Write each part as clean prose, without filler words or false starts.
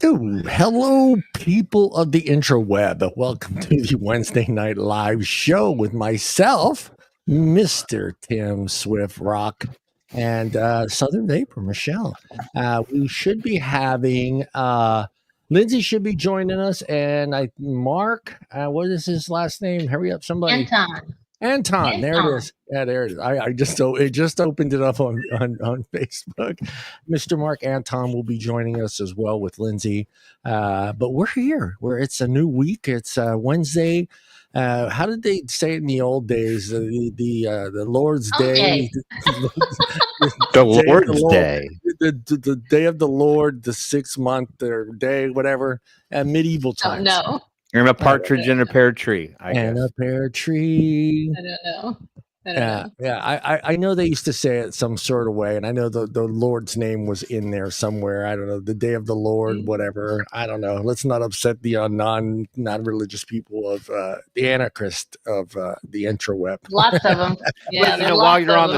Ooh, hello, people of the intraweb. Welcome to the Wednesday Night Live show with myself, Mr. Tim SwiftYrox, and Southernvaper, Michelle. We should be having Lindsey should be joining us, and Mark. What is his last name? Hurry up, somebody. Anton, there it is. Yeah, there it is. I just opened it up on Facebook. Mr. Mark Anton will be joining us as well with Lindsey. But we're here. It's a new week. It's Wednesday. How did they say it in the old days? The Lord's Day. The Lord's Day. The day of the Lord, the 6th month or day, whatever. Medieval times. No. You're a partridge in a pear tree. I guess. A pear tree. I don't know. I know they used to say it some sort of way, and I know the Lord's name was in there somewhere. I don't know, the day of the Lord, whatever. I don't know. Let's not upset the non-religious people of the anarchist of the intraweb. Lots of them. Yeah. While you're on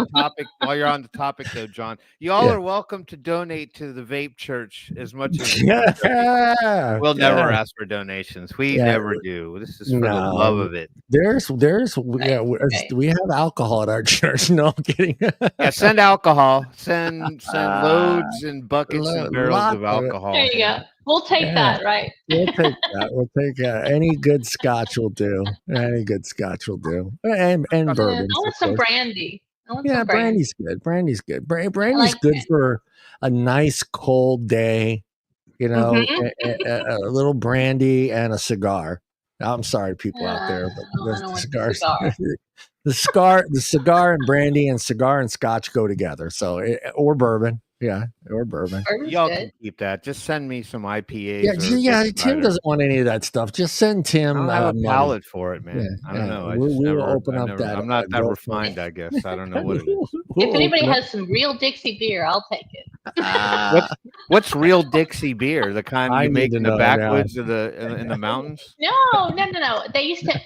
the topic, though, John, you all are welcome to donate to the Vape Church as much as we'll never ask for donations. We never do. This is for the love of it. We have alcohol at our church. No, I'm kidding. Send alcohol. Send loads and buckets and barrels of alcohol. There you go. We'll take that, right? We'll take that. Any good scotch will do. And bourbon. I want some brandy. Brandy's good. Brandy's good. Brandy's good for a nice cold day. You know, a little brandy and a cigar. I'm sorry, people out there, but the cigar and brandy and cigar and scotch go together. So, or bourbon. Yeah, or bourbon. Y'all can keep that. Just send me some IPAs. Yeah. Tim doesn't want any of that stuff. Just send Tim. I don't have a palate for it, man. Yeah, I don't know. We'll open up that. I'm not that refined, I guess. I don't know what it is. If anybody has some real Dixie beer, I'll take it. What's real Dixie beer? The kind you make in the backwoods of in the mountains? No. They used to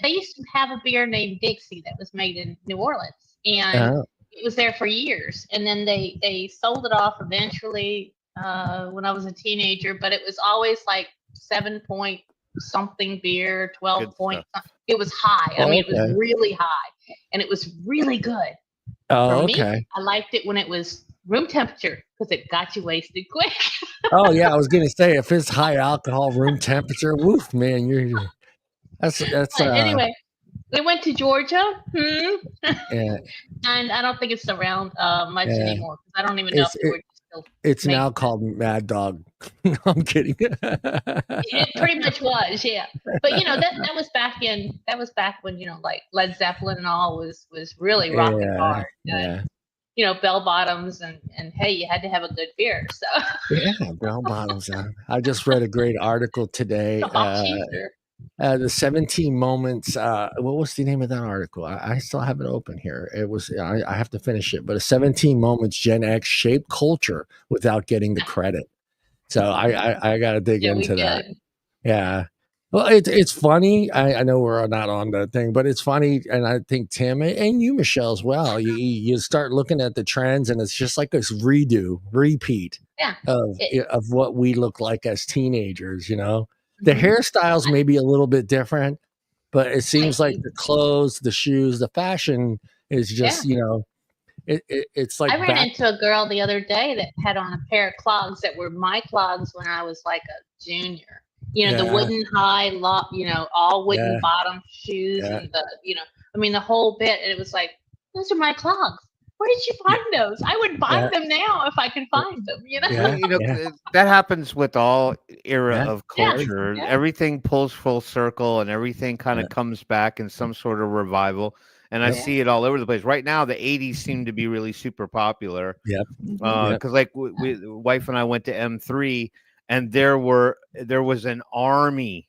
have a beer named Dixie that was made in New Orleans, and it was there for years, and then they sold it off eventually when I was a teenager. But it was always like 7-point something beer, 12 point. It was high. It was really high, and it was really good. For me, I liked it when it was room temperature because it got you wasted quick. I was gonna say if it's high alcohol, room temperature, woof, man, that's anyway. We went to Georgia, and I don't think it's around much anymore because I don't even know if Georgia's still. It's now called Mad Dog. No, I'm kidding. It pretty much was, yeah. But that was back when like Led Zeppelin and all was really rocking hard. Bell bottoms and hey, you had to have a good beer. So bell bottoms. I just read a great article today. The 17 moments. What was the name of that article? I still have it open here. It was. I have to finish it. But 17 moments Gen X shape culture without getting the credit. So I got to dig into that. Yeah. Well, it's funny. I know we're not on that thing, but it's funny, and I think Tim and you, Michelle, as well. You start looking at the trends, and it's just like this repeat of what we look like as teenagers. The hairstyles may be a little bit different, but it seems like the clothes, the shoes, the fashion is just, it's like. I ran into a girl the other day that had on a pair of clogs that were my clogs when I was like a junior. The wooden high, all wooden bottom shoes and the whole bit. And it was like, those are my clogs. Where did you find those? I would buy them now if I can find them. That happens with all era of culture. Everything pulls full circle, and everything kind of comes back in some sort of revival. And I see it all over the place. Right now, the 80s seem to be really super popular. Because like wife and I went to M3, and there was an army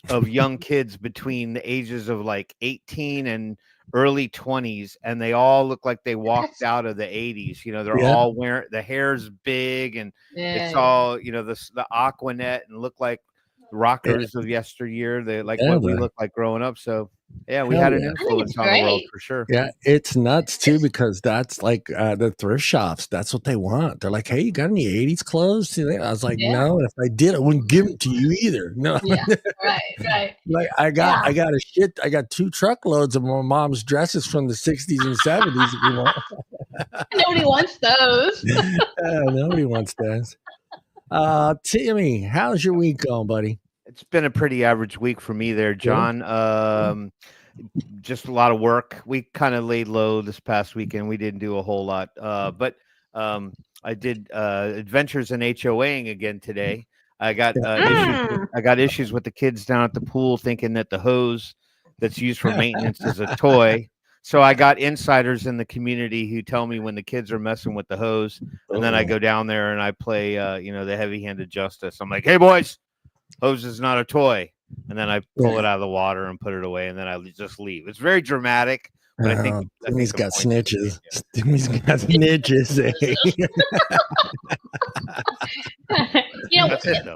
of young kids between the ages of like 18 and early 20s, and they all look like they walked out of the 80s. They're all wearing, the hair's big, and it's all the Aquanet, and look like rockers of yesteryear. They like what we look like growing up. So we had an influence on the world for sure. It's nuts too, because that's like the thrift shops. That's what they want. They're like, hey, you got any 80s clothes? I was like, no, if I did, I wouldn't give them to you either. No. Right. Like I got 2 truckloads of my mom's dresses from the 60s and 70s, if you want. Nobody wants those. Nobody wants those. Timmy, how's your week going, buddy? It's been a pretty average week for me there, John. Just a lot of work. We kind of laid low this past weekend. We didn't do a whole lot. But I did adventures in HOAing again today. I got issues with the kids down at the pool thinking that the hose that's used for maintenance is a toy. So I got insiders in the community who tell me when the kids are messing with the hose, and then I go down there and I play, the heavy-handed justice. I'm like, hey, boys, hose is not a toy. And then I pull it out of the water and put it away, and then I just leave. It's very dramatic. But I think he's got snitches. He's got snitches.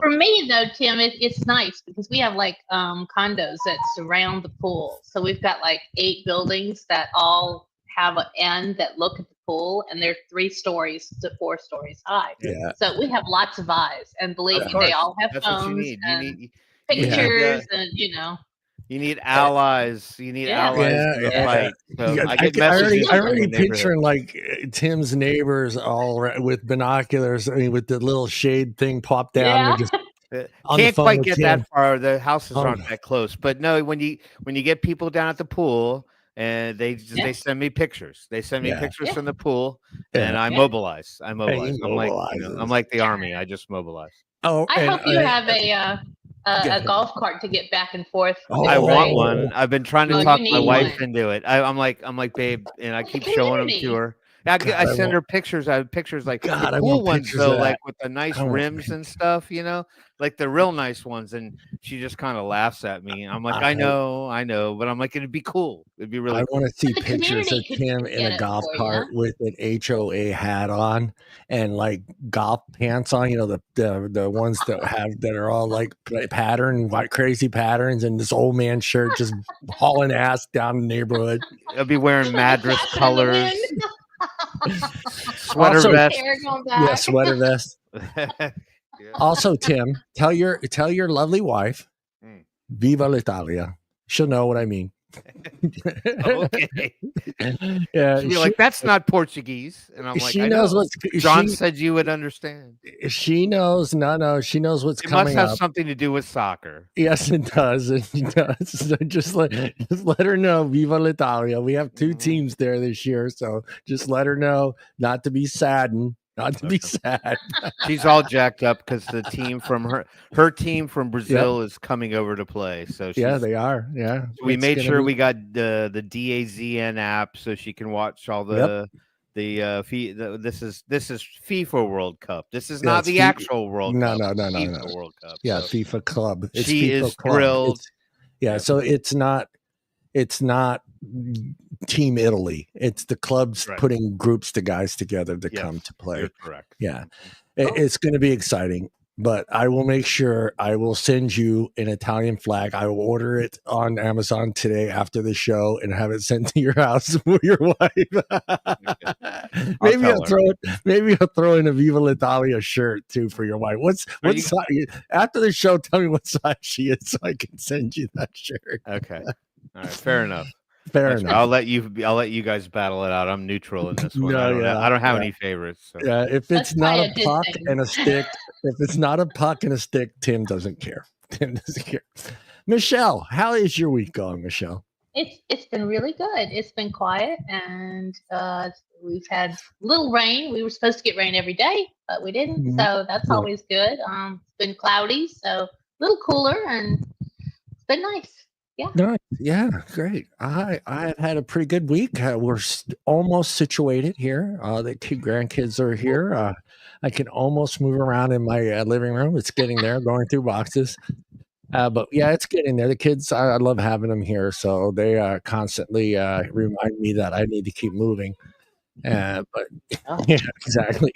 For me though, Tim, it's nice because we have like condos that surround the pool. So we've got like 8 buildings that all have an end that look at the pool, and they're 3 stories to 4 stories high. So we have lots of eyes, and believe me, they all have phones and pictures, and You need allies. You need allies in the fight. So I already picturing like Tim's neighbors all with binoculars, with the little shade thing popped down. Just can't quite get that far. The houses aren't that close. But no, when you get people down at the pool, and they send me pictures. They send me pictures from the pool, and I mobilize. I'm like the army. I just mobilize. I hope you have a golf cart to get back and forth. I want one. I've been trying to talk my wife into it. I'm like, babe, and I keep showing them to her. I send her pictures. I have pictures like the cool ones though, like with the nice rims and stuff, like the real nice ones. And she just kind of laughs at me. I'm like, I know, but I'm like, it'd be cool. It'd be really cool. I want to see pictures of Tim in a golf cart with an HOA hat on and like golf pants on, the ones that are all like pattern, crazy patterns, and this old man shirt just hauling ass down the neighborhood. I'll be wearing Madras colors. Sweater vest. Yeah, sweater vest. Also, Tim, tell your lovely wife, Viva l'Italia. She'll know what I mean. Okay. She'll be like, that's not Portuguese. And I'm like, she knows what's John said you would understand. She knows. No, she knows what's coming up. It must have something to do with soccer. Yes, it does. It does. So just let her know, Viva l'Italia. We have 2 teams there this year, so just let her know not to be saddened. Not to be sad. She's all jacked up because the team from her team from Brazil is coming over to play. So they are. Yeah, so we made sure we got the DAZN app so she can watch all the this is FIFA World Cup. This is not the actual World Cup. No. FIFA World Cup. Yeah, so FIFA Club. She is thrilled. So it's not Team Italy. It's the clubs putting groups of guys together to come to play. You're correct. Yeah. It's going to be exciting, but I will make sure I will send you an Italian flag. I will order it on Amazon today after the show and have it sent to your house for your wife. Maybe I'll throw in a Viva l'Italia shirt too for your wife. What size? After the show, tell me what size she is so I can send you that shirt. Okay. All right, fair enough. Enough. I'll let you guys battle it out. I'm neutral in this one. I don't have any favorites. So. Yeah, if it's not a puck and a stick, Tim doesn't care. Michelle, how is your week going, Michelle? It's been really good. It's been quiet and we've had little rain. We were supposed to get rain every day, but we didn't. So that's always good. It's been cloudy, so a little cooler, and it's been nice. Yeah. Nice. Yeah, great. I've had a pretty good week. We're almost situated here. The 2 grandkids are here. I can almost move around in my living room. It's getting there, going through boxes. But yeah, it's getting there. The kids, I love having them here. So they constantly remind me that I need to keep moving. But yeah, exactly.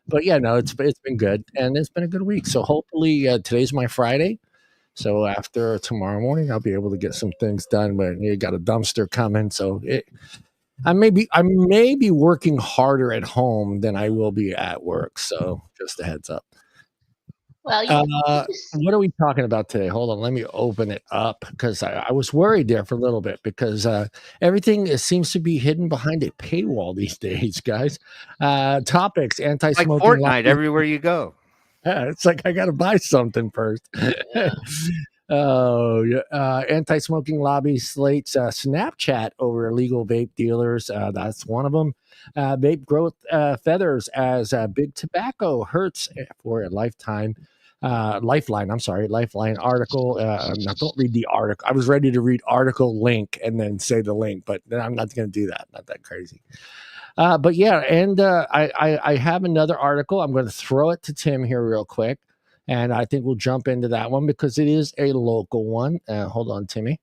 But yeah, no, it's been good, and it's been a good week. So hopefully today's my Friday. So after tomorrow morning, I'll be able to get some things done. But you got a dumpster coming, so I may be working harder at home than I will be at work. So just a heads up. Well, what are we talking about today? Hold on, let me open it up because I was worried there for a little bit because everything seems to be hidden behind a paywall these days, guys. Topics: anti-smoking, like Fortnite everywhere you go. Yeah, it's like I got to buy something first. Yeah. Oh, yeah. Anti-smoking lobby slates Snapchat over illegal vape dealers. That's one of them. Vape growth feathers as big tobacco hurts for a lifetime. Lifeline article. Now don't read the article. I was ready to read article link and then say the link, but I'm not going to do that. Not that crazy. But yeah, and I have another article. I'm going to throw it to Tim here real quick, and I think we'll jump into that one because it is a local one. Hold on, Timmy.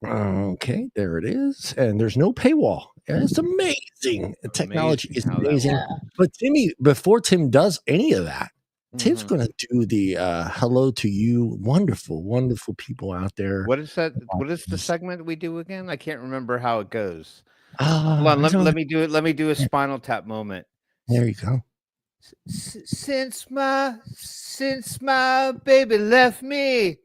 Okay, there it is, and there's no paywall. It's amazing. The technology is amazing. But Timmy, before Tim does any of that, Tim's going to do the hello to you, wonderful, wonderful people out there. What is that? What is the segment we do again? I can't remember how it goes. Hold on, let me do it. Let me do a Spinal Tap moment. There you go. Since my baby left me,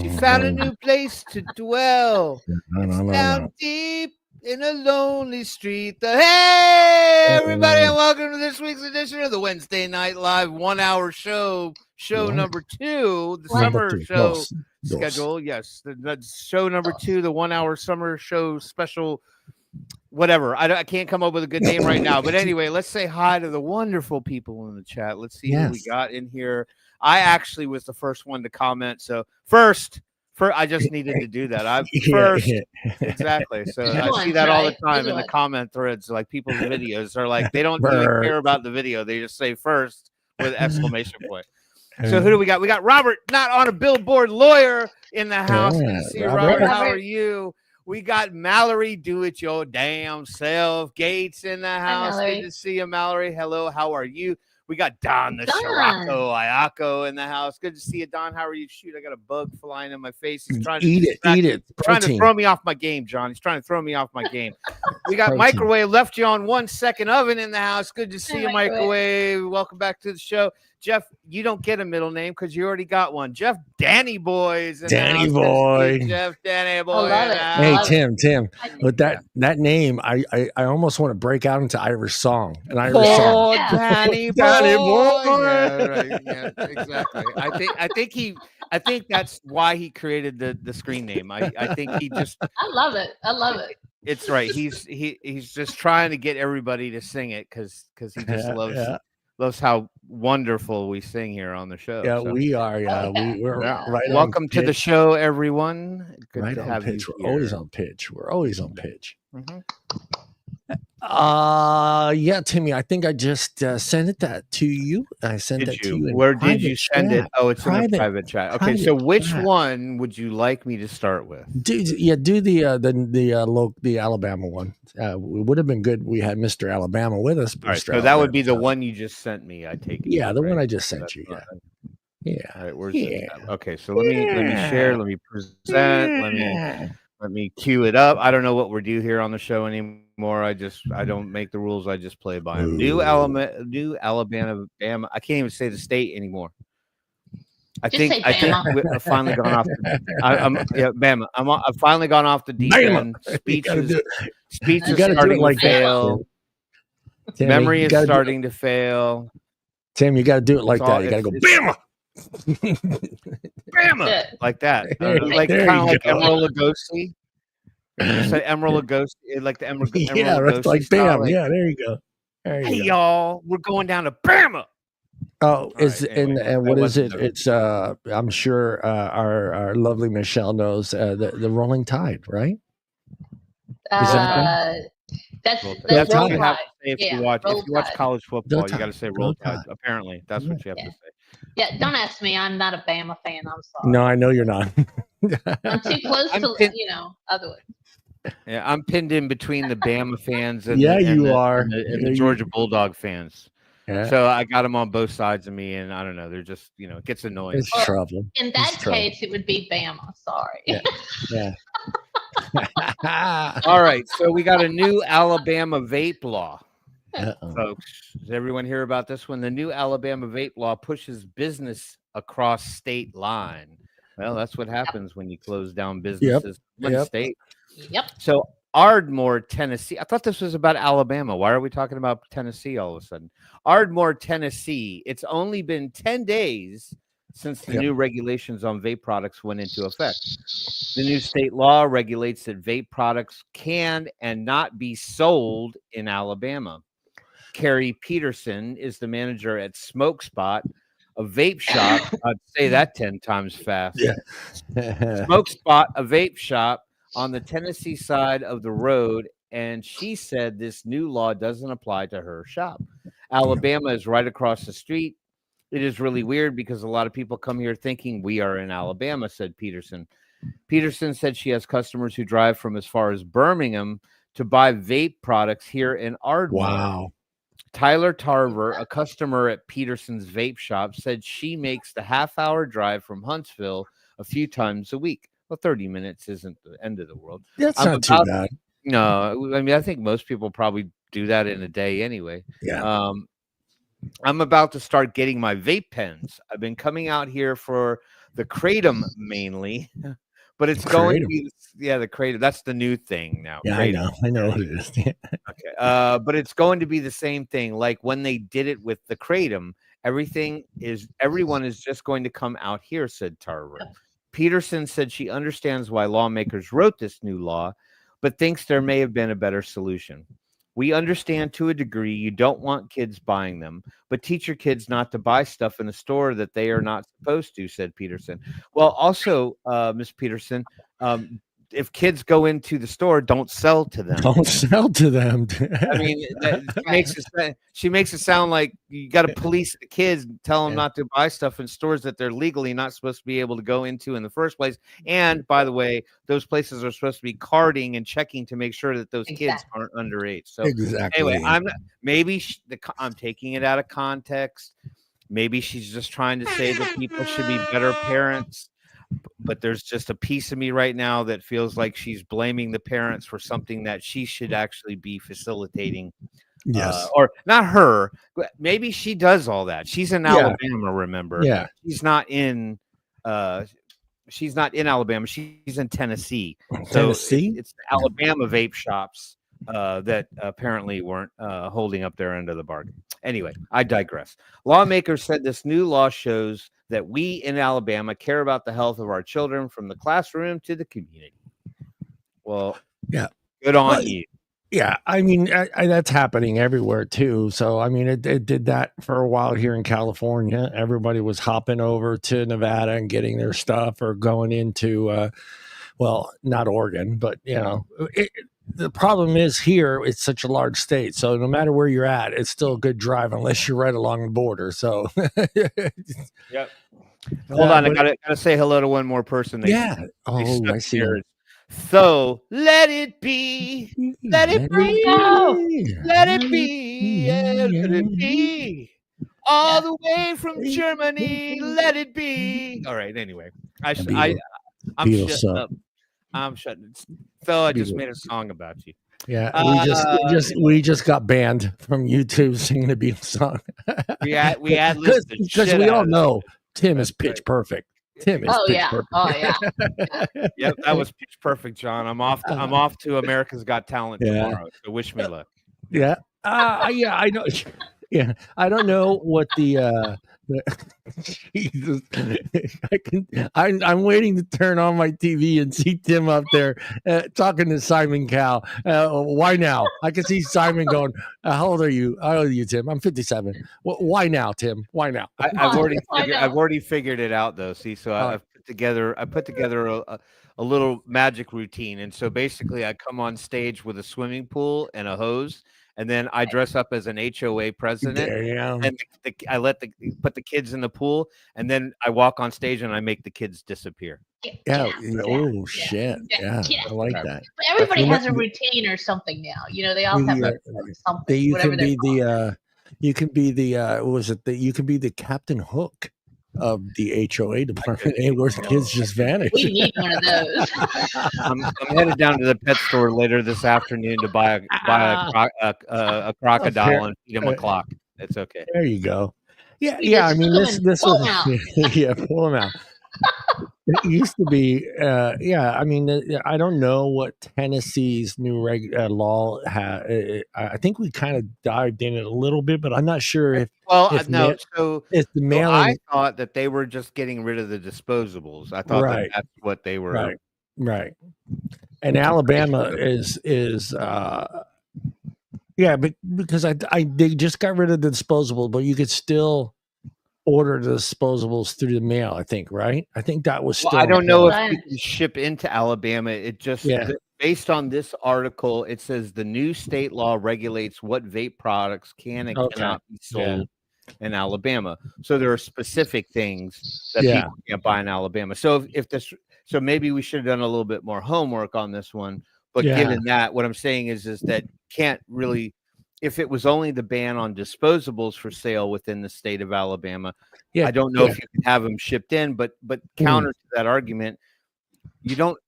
she found a new place to dwell. Down deep in a lonely street. Hey, everybody, and welcome to this week's edition of the Wednesday Night Live 1 hour show number 2, the summer show schedule. Yes, the show number 2, the 1 hour summer show special. Whatever. I can't come up with a good name right now. But anyway, let's say hi to the wonderful people in the chat. Let's see who we got in here. I actually was the first one to comment. So first, I just needed to do that. Exactly. So I see that all the time in the comment threads. Like people's videos are like, they don't really care about the video. They just say first with exclamation point. So who do we got? We got Robert, not on a billboard, lawyer in the house. Good to see you, Robert. How are you? We got Mallory, do it your damn self. Gates in the house. Good to see you, Mallory. Hello, how are you? We got Don the Shirako Ayako in the house. Good to see you, Don. How are you? Shoot, I got a bug flying in my face. He's trying to eat it. Trying to throw me off my game, John. He's trying to throw me off my game. We got Microwave, left you on 1 second oven in the house. Good to see you, Microwave. Welcome back to the show. Jeff, you don't get a middle name because you already got one. Jeff Danny Boy is in Danny Boy. Jeff Danny Boy. Hey, Tim. With that name, I almost want to break out into Irish song. An Irish song. Danny Boy. Danny Boy. Yeah, right. Yeah, exactly. I think that's why he created the screen name. I think he just. I love it. It's right. He's just trying to get everybody to sing it because he just loves how wonderful we sing here on the show. Yeah, so. We are. Yeah, we're right. Welcome to the show, everyone. Good to have you. We're always on pitch. Yeah, Timmy, I think I just sent that to you. I sent that to you. Where did you send it? Oh, it's in the private chat. Okay, so which one would you like me to start with? Do the Alabama one. It would have been good. We had Mr. Alabama with us. All right, so that would be the one you just sent me. I take it. Yeah, the one I just sent you. Yeah. All right, where's it? Okay, so let me share. Let me present. Let me cue it up. I don't know what we do here on the show anymore. I don't make the rules. I just play by them. New Alabama, Bama. I can't even say the state ananymore. I think I've finally gone off. Bama. I've finally gone off the deep end. Speech is starting to fail. Memory is starting to fail. Tim, you got to do it like that. You got to go Bama. Bama, like that, like kind of like Emerald Lagasse. It's an Emerald Ghost, like the Emerald Ghost. Like Bam. Like, yeah, there you go. Hey, y'all, we're going down to Bama. Oh, and what is it? It's I'm sure our lovely Michelle knows the Rolling Tide, right? That's what you have to say if you watch college football. You got to say Roll Tide. Apparently, that's what you have to say. Yeah, don't ask me. I'm not a Bama fan. I'm sorry. No, I know you're not. I'm too close to other ones. Yeah, I'm pinned in between the Bama fans and the Georgia Bulldog fans. Yeah. So I got them on both sides of me, and I don't know. They're just, it gets annoying. It's trouble. In that case, it would be Bama. Sorry. Yeah. All right. So we got a new Alabama vape law. Folks, does everyone hear about this one? The new Alabama vape law pushes business across state line. Well, that's what happens when you close down businesses in one state. Yep. So Ardmore, Tennessee. I thought this was about Alabama. Why are we talking about Tennessee all of a sudden? Ardmore, Tennessee. It's only been 10 days since the new regulations on vape products went into effect. The new state law regulates that vape products can and not be sold in Alabama. Carrie Peterson is the manager at Smoke Spot, a vape shop. I'd say that 10 times fast. Yeah. Smoke Spot, a vape shop on the Tennessee side of the road, and she said this new law doesn't apply to her shop. Alabama is right across the street. It is really weird because a lot of people come here thinking we are in Alabama, said Peterson. Peterson said she has customers who drive from as far as Birmingham to buy vape products here in Ardmore. Wow. Tyler Tarver, a customer at Peterson's vape shop, said she makes the half-hour drive from Huntsville a few times a week. Well, 30 minutes isn't the end of the world. That's not too bad. No, I mean, I think most people probably do that in a day anyway. Yeah. I'm about to start getting my vape pens. I've been coming out here for the Kratom mainly, but it's going to be the Kratom. That's the new thing now. Yeah, Kratom. I know what it is. Okay, but it's going to be the same thing. Like when they did it with the Kratom, everyone is just going to come out here, said Tarver. Peterson said she understands why lawmakers wrote this new law, but thinks there may have been a better solution. We understand to a degree you don't want kids buying them, but teach your kids not to buy stuff in a store that they are not supposed to, said Peterson. Well, also, Ms. Peterson, if kids go into the store, don't sell to them. Don't sell to them. I mean, she makes it sound like you got to police the kids and tell them not to buy stuff in stores that they're legally not supposed to be able to go into in the first place. And by the way, those places are supposed to be carding and checking to make sure that those kids aren't underage. So anyway, I'm taking it out of context. Maybe she's just trying to say that people should be better parents. But there's just a piece of me right now that feels like she's blaming the parents for something that she should actually be facilitating. Yes. Or not her. Maybe she does all that. She's in Alabama, remember? Yeah. She's not in Alabama. She's in Tennessee. Tennessee? So it's the Alabama vape shops that apparently weren't holding up their end of the bargain. Anyway, I digress. Lawmakers said this new law shows that we in Alabama care about the health of our children from the classroom to the community. Well, good on you. Yeah, I mean, that's happening everywhere too. So, I mean, it did that for a while here in California. Everybody was hopping over to Nevada and getting their stuff or going into, not Oregon, but, the problem is here, it's such a large state. So no matter where you're at, it's still a good drive unless you're right along the border. So, yep. Hold on. I gotta say hello to one more person. I see. So let it be. Let it be. Let it be. Let it be. All the way from Germany. Let it be. All right. Anyway, I'm shutting up. I'm shutting. So I just made a song about you. Yeah, we just got banned from YouTube singing the Beatles song. we had because we all know Tim is pitch perfect. Tim is pitch perfect. Oh yeah. Yep, that was pitch perfect, John. I'm off to America's Got Talent tomorrow. So wish me luck. Yeah. I know. Yeah, I don't know what the Jesus. I'm waiting to turn on my TV and see Tim up there talking to Simon Cowell. Why now? I can see Simon going, how old are you? How old are you, Tim? I'm 57. Well, why now, Tim? Why now? I've already figured it out though. See, so I put together a little magic routine. And so basically I come on stage with a swimming pool and a hose. And then I dress up as an HOA president, and I put the kids in the pool, and then I walk on stage and I make the kids disappear. Shit! Yeah, I like that. But everybody has a routine or something now. They all have something. You can be the you can be the Captain Hook of the HOA department, where the kids just vanish. We need one of those. I'm headed down to the pet store later this afternoon to buy a crocodile and feed him a clock. It's okay. There you go. Yeah. I mean, this was pull him out. It used to be, I mean, I don't know what Tennessee's new law had. I think we kind of dived in it a little bit, but I'm not sure if. Well, if no. It's the mailing. I thought that they were just getting rid of the disposables. I thought that's what they were. Right. And Alabama is but because they just got rid of the disposable, but you could still order the disposables through the mail, I think, right? I think that was still. Well, I don't know if you can ship into Alabama. It just based on this article, it says the new state law regulates what vape products can and cannot be sold in Alabama. So there are specific things that people can't buy in Alabama. So so maybe we should have done a little bit more homework on this one. But given that, what I'm saying is that can't really. If it was only the ban on disposables for sale within the state of Alabama, I don't know if you can have them shipped in. But counter to that argument, you don't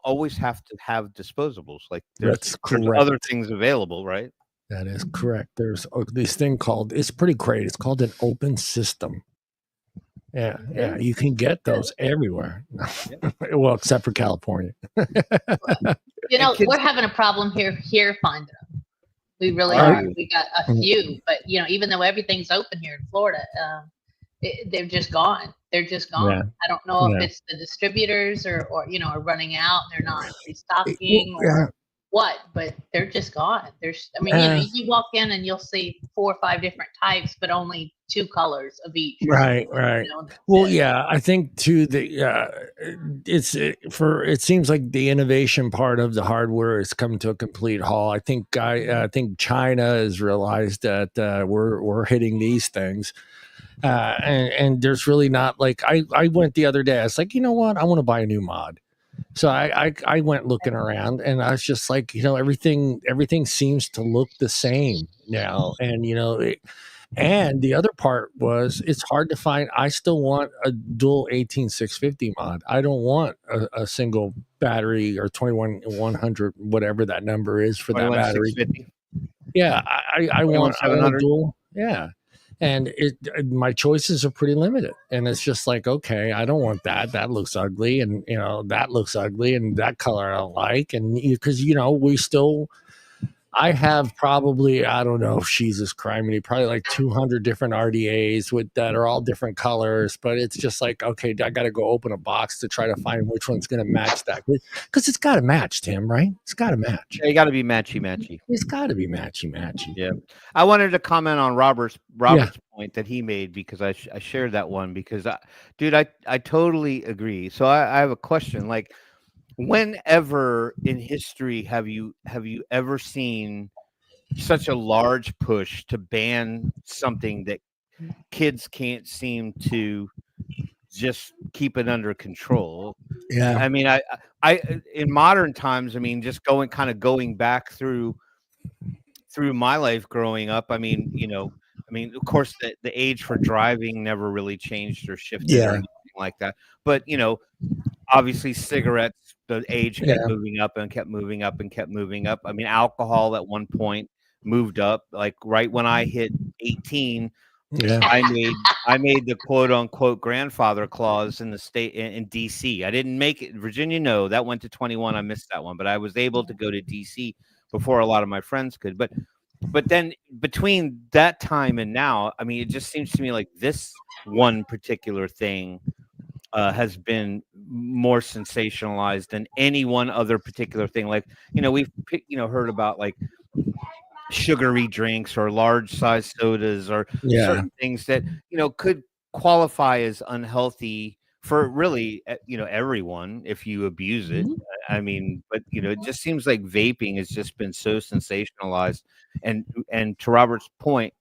always have to have disposables. Like there's other things available, right? That is correct. There's this thing called, it's pretty great. It's called an open system. Yeah. You can get those everywhere. Well, except for California. We're having a problem here finding them. We really are. We got a few, but even though everything's open here in Florida, they're just gone. They're just gone. Yeah. I don't know if it's the distributors or are running out. They're not restocking or what, but they're just gone. You walk in and you'll see 4 or 5 different types, but only 2 colors of each. Right. I think too it seems like the innovation part of the hardware is coming to a complete halt. I think China has realized that we're hitting these things. And there's really not like I went the other day. I was like, you know what? I want to buy a new mod. So I went looking around and I was just like, everything seems to look the same now. And, and the other part was it's hard to find. I still want a dual 18650 mod. I don't want a single battery or 21100, whatever that number is for that battery. Yeah. I want a dual. Yeah. And my choices are pretty limited. And it's just like, okay, I don't want that. That looks ugly. And, that looks ugly. And that color I don't like. And because, I have probably, I don't know, Jesus criminy, probably like 200 different RDAs that are all different colors. But it's just like, okay, I got to go open a box to try to find which one's going to match that. Because it's got to match, Tim, right? It's got to match. Yeah, you got to be matchy. It's got to be matchy. Yeah. I wanted to comment on Robert's point that he made because I shared that one because, I totally agree. So I have a question. Like, whenever in history have you ever seen such a large push to ban something that kids can't seem to just keep it under control? Yeah. I mean, I in modern times, I mean, just going back through my life growing up, I mean, of course the age for driving never really changed or shifted or anything like that. But, obviously cigarettes, the age kept moving up and kept moving up and kept moving up. I mean, alcohol at one point moved up. Like right when I hit 18, I made the quote unquote grandfather clause in the state in DC. I didn't make it Virginia. No, that went to 21. I missed that one, but I was able to go to DC before a lot of my friends could. But But then between that time and now, I mean, it just seems to me like this one particular thing has been more sensationalized than any one other particular thing. Like, we've heard about like sugary drinks or large size sodas or certain things that could qualify as unhealthy for really everyone if you abuse it. I mean, but it just seems like vaping has just been so sensationalized. And to Robert's point,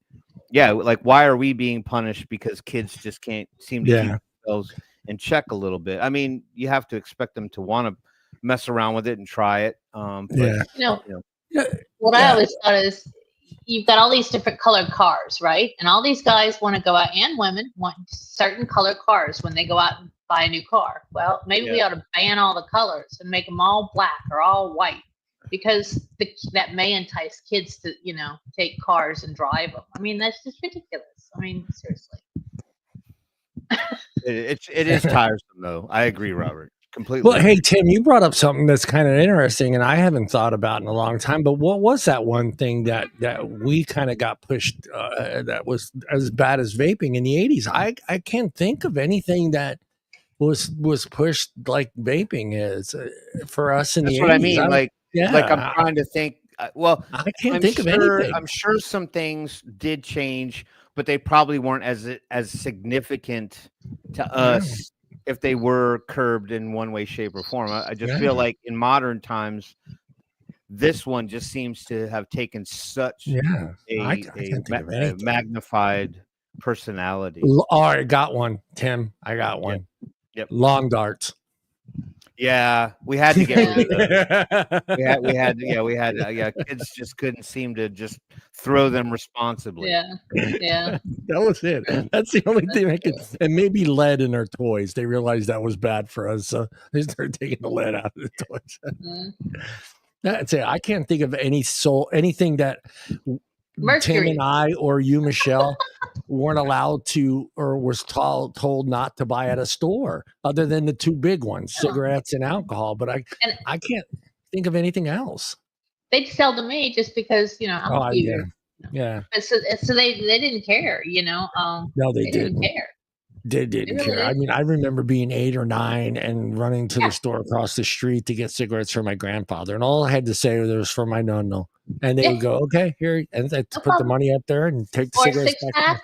like, why are we being punished because kids just can't seem to keep themselves in check a little bit? I mean, you have to expect them to want to mess around with it and try it. What I always thought is, you've got all these different colored cars, right? And all these guys want to go out, and women want certain colored cars when they go out and buy a new car. Well, maybe we ought to ban all the colors and make them all black or all white, because that may entice kids to, take cars and drive them. I mean, that's just ridiculous. I mean, seriously. It is tiresome, though. I agree, Robert. Completely. Well, hey, Tim, you brought up something that's kind of interesting, and I haven't thought about in a long time. But what was that one thing that we kind of got pushed that was as bad as vaping in the 80s? I can't think of anything that was pushed like vaping is for us in the 80s. That's what I mean. Like I'm trying to think. Well, I can't think of anything. I'm sure some things did change, but they probably weren't as significant to us if they were curbed in one way, shape, or form. I just feel like in modern times, this one just seems to have taken such a magnified personality. All right, got one, Tim. I got one. Yep. Long darts. Yeah, we had to get rid of them. we had kids just couldn't seem to just throw them responsibly. Yeah. That was it. That's the only thing I could. And maybe lead in our toys. They realized that was bad for us, so they started taking the lead out of the toys. That's it. I can't think of anything that Mercury. Tim and I or you, Michelle, weren't allowed to, or was told not to buy at a store, other than the two big ones, cigarettes and alcohol. But I can't think of anything else. They'd sell to me just because I'm cute. Yeah. So they didn't care, No, they didn't care. They didn't care. I mean, I remember being 8 or 9 and running to the store across the street to get cigarettes for my grandfather, and all I had to say was for my no. And they would go, okay, here, and they put the money up there and take the cigarettes back.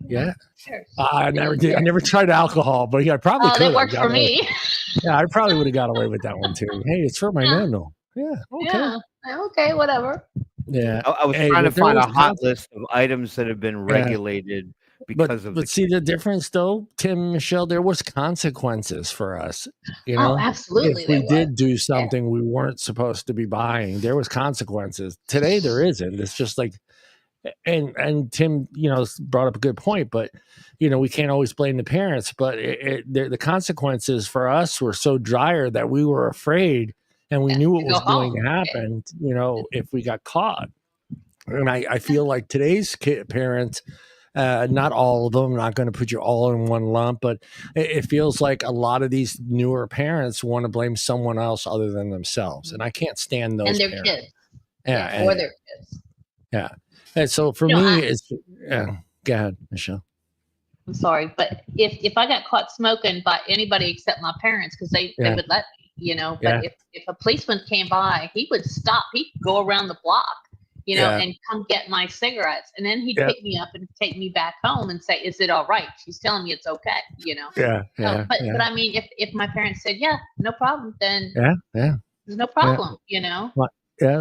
Yeah, sure. I never did. I never tried alcohol, but I probably could. That worked for me. Yeah, I probably would have got away with that one too. Hey, it's for my no. Yeah. Okay. Yeah. Okay. Whatever. Yeah. I was trying to find a hot list of items that have been regulated. But see the difference though, Tim, Michelle, there was consequences for us. Oh, absolutely. If we did do something we weren't supposed to be buying, there was consequences. Today there isn't. It's just like, and Tim, brought up a good point, but we can't always blame the parents. But the consequences for us were so dire that we were afraid, and we knew what was going to happen. If we got caught. And I feel like today's parents. Not all of them. I'm not going to put you all in one lump, but it feels like a lot of these newer parents want to blame someone else other than themselves, and I can't stand those. And their parents. kids. Yeah, or their kids. Yeah, and so for me, it's go ahead, Michelle. I'm sorry, but if I got caught smoking by anybody except my parents, because they would let me, But if a policeman came by, he would stop. He'd go around the block. And come get my cigarettes. And then he'd pick me up and take me back home and say, is it all right? She's telling me it's okay, But I mean, if my parents said, no problem, then there's no problem,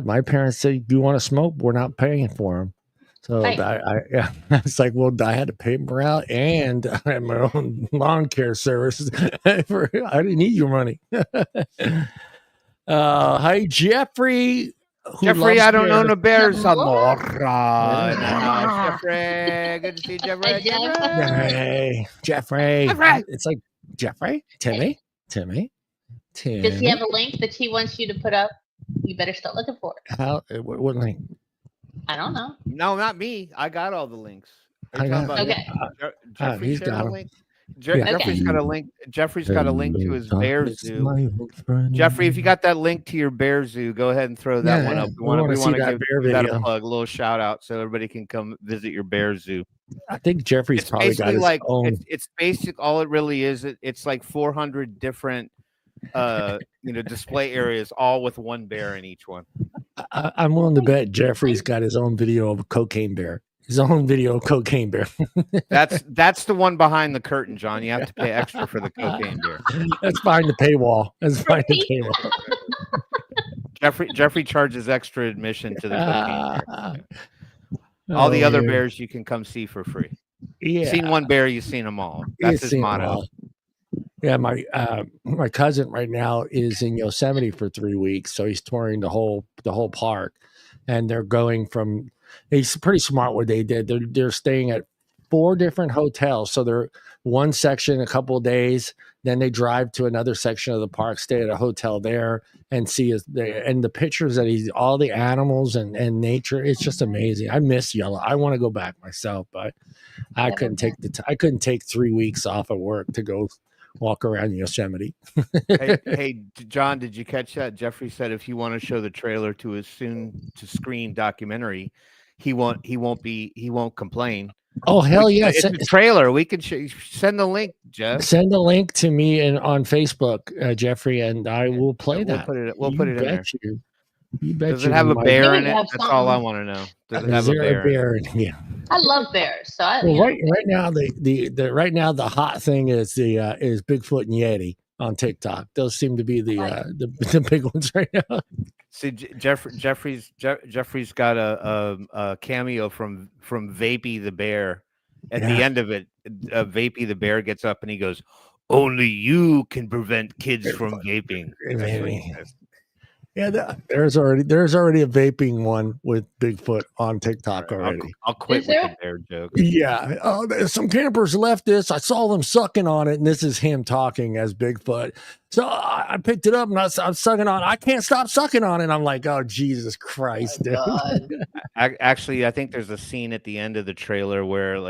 My parents said, do you want to smoke? We're not paying for them. So it's like, well, I had to pay them out, and I had my own lawn care service. I didn't need your money. Hi, Jeffrey. Jeffrey, I don't own a Bears Zamora. Jeffrey, good to see Jeffrey. Jeffrey. It's like Jeffrey, Timmy. Does he have a link that he wants you to put up? You better start looking for it. What link? I don't know. No, not me. I got all the links. Jeffrey he's got a link. Jeffrey's got a link. Jeffrey's got a link to his bear zoo. Jeffrey, if you got that link to your bear zoo, go ahead and throw that one up. We want to give that a plug, a little shout out, so everybody can come visit your bear zoo. I think Jeffrey's probably got his own. It's basic. All it really is, it's like 400 different, display areas, all with one bear in each one. I'm willing to bet Jeffrey's got his own video of a cocaine bear. His own video of cocaine bear. That's the one behind the curtain, John. You have to pay extra for the cocaine bear. That's behind the paywall. That's behind the paywall. Jeffrey charges extra admission to the cocaine bear. All the other bears you can come see for free. Yeah. You've seen one bear, you've seen them all. That's his motto. Yeah, my cousin right now is in Yosemite for 3 weeks, so he's touring the whole park, and they're going from. He's pretty smart what they did. They're staying at 4 different hotels. So they're one section a couple of days, then they drive to another section of the park, stay at a hotel there, and see and the pictures that all the animals and nature. It's just amazing. I miss Yellow. I want to go back myself, but I couldn't take 3 weeks off of work to go walk around Yosemite. hey, John, did you catch that? Jeffrey said if you want to show the trailer to his soon to screen documentary, he won't complain. Oh, hell yeah. It's a trailer. We can send the link, Jeff. Send the link to me on Facebook, Jeffrey, and I will play that. We'll put it in there. You bet. Does it have a bear in it? That's all I want to know. Does it have a bear? Yeah. I love bears. So right now the hot thing is is Bigfoot and Yeti on TikTok. Those seem to be the big ones right now. See, Jeffrey's got a cameo from Vapey the bear. At the end of it, Vapey the bear gets up and he goes, "Only you can prevent kids from vaping." Yeah, there's already a vaping one with Bigfoot on TikTok already. I'll quit with the bear joke. Yeah. Oh, some campers left this. I saw them sucking on it, and this is him talking as Bigfoot. So I picked it up and I'm sucking on it. I can't stop sucking on it. I'm like, oh, Jesus Christ, dude. Actually, I think there's a scene at the end of the trailer where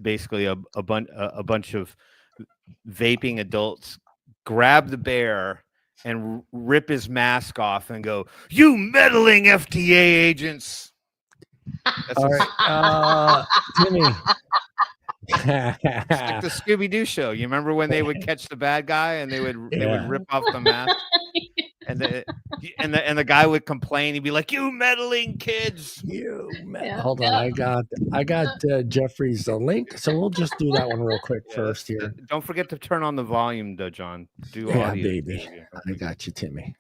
basically a bunch of vaping adults grab the bear and rip his mask off and go, "You meddling FTA agents!" All right, Timmy. It's like the Scooby-Doo show. You remember when they would catch the bad guy and they would rip off the mask, and the guy would complain. He'd be like, "You meddling kids!" Hold on, I got Jeffrey's link, so we'll just do that one real quick first here. Don't forget to turn on the volume, though, John. Audio, baby. I got you, Timmy.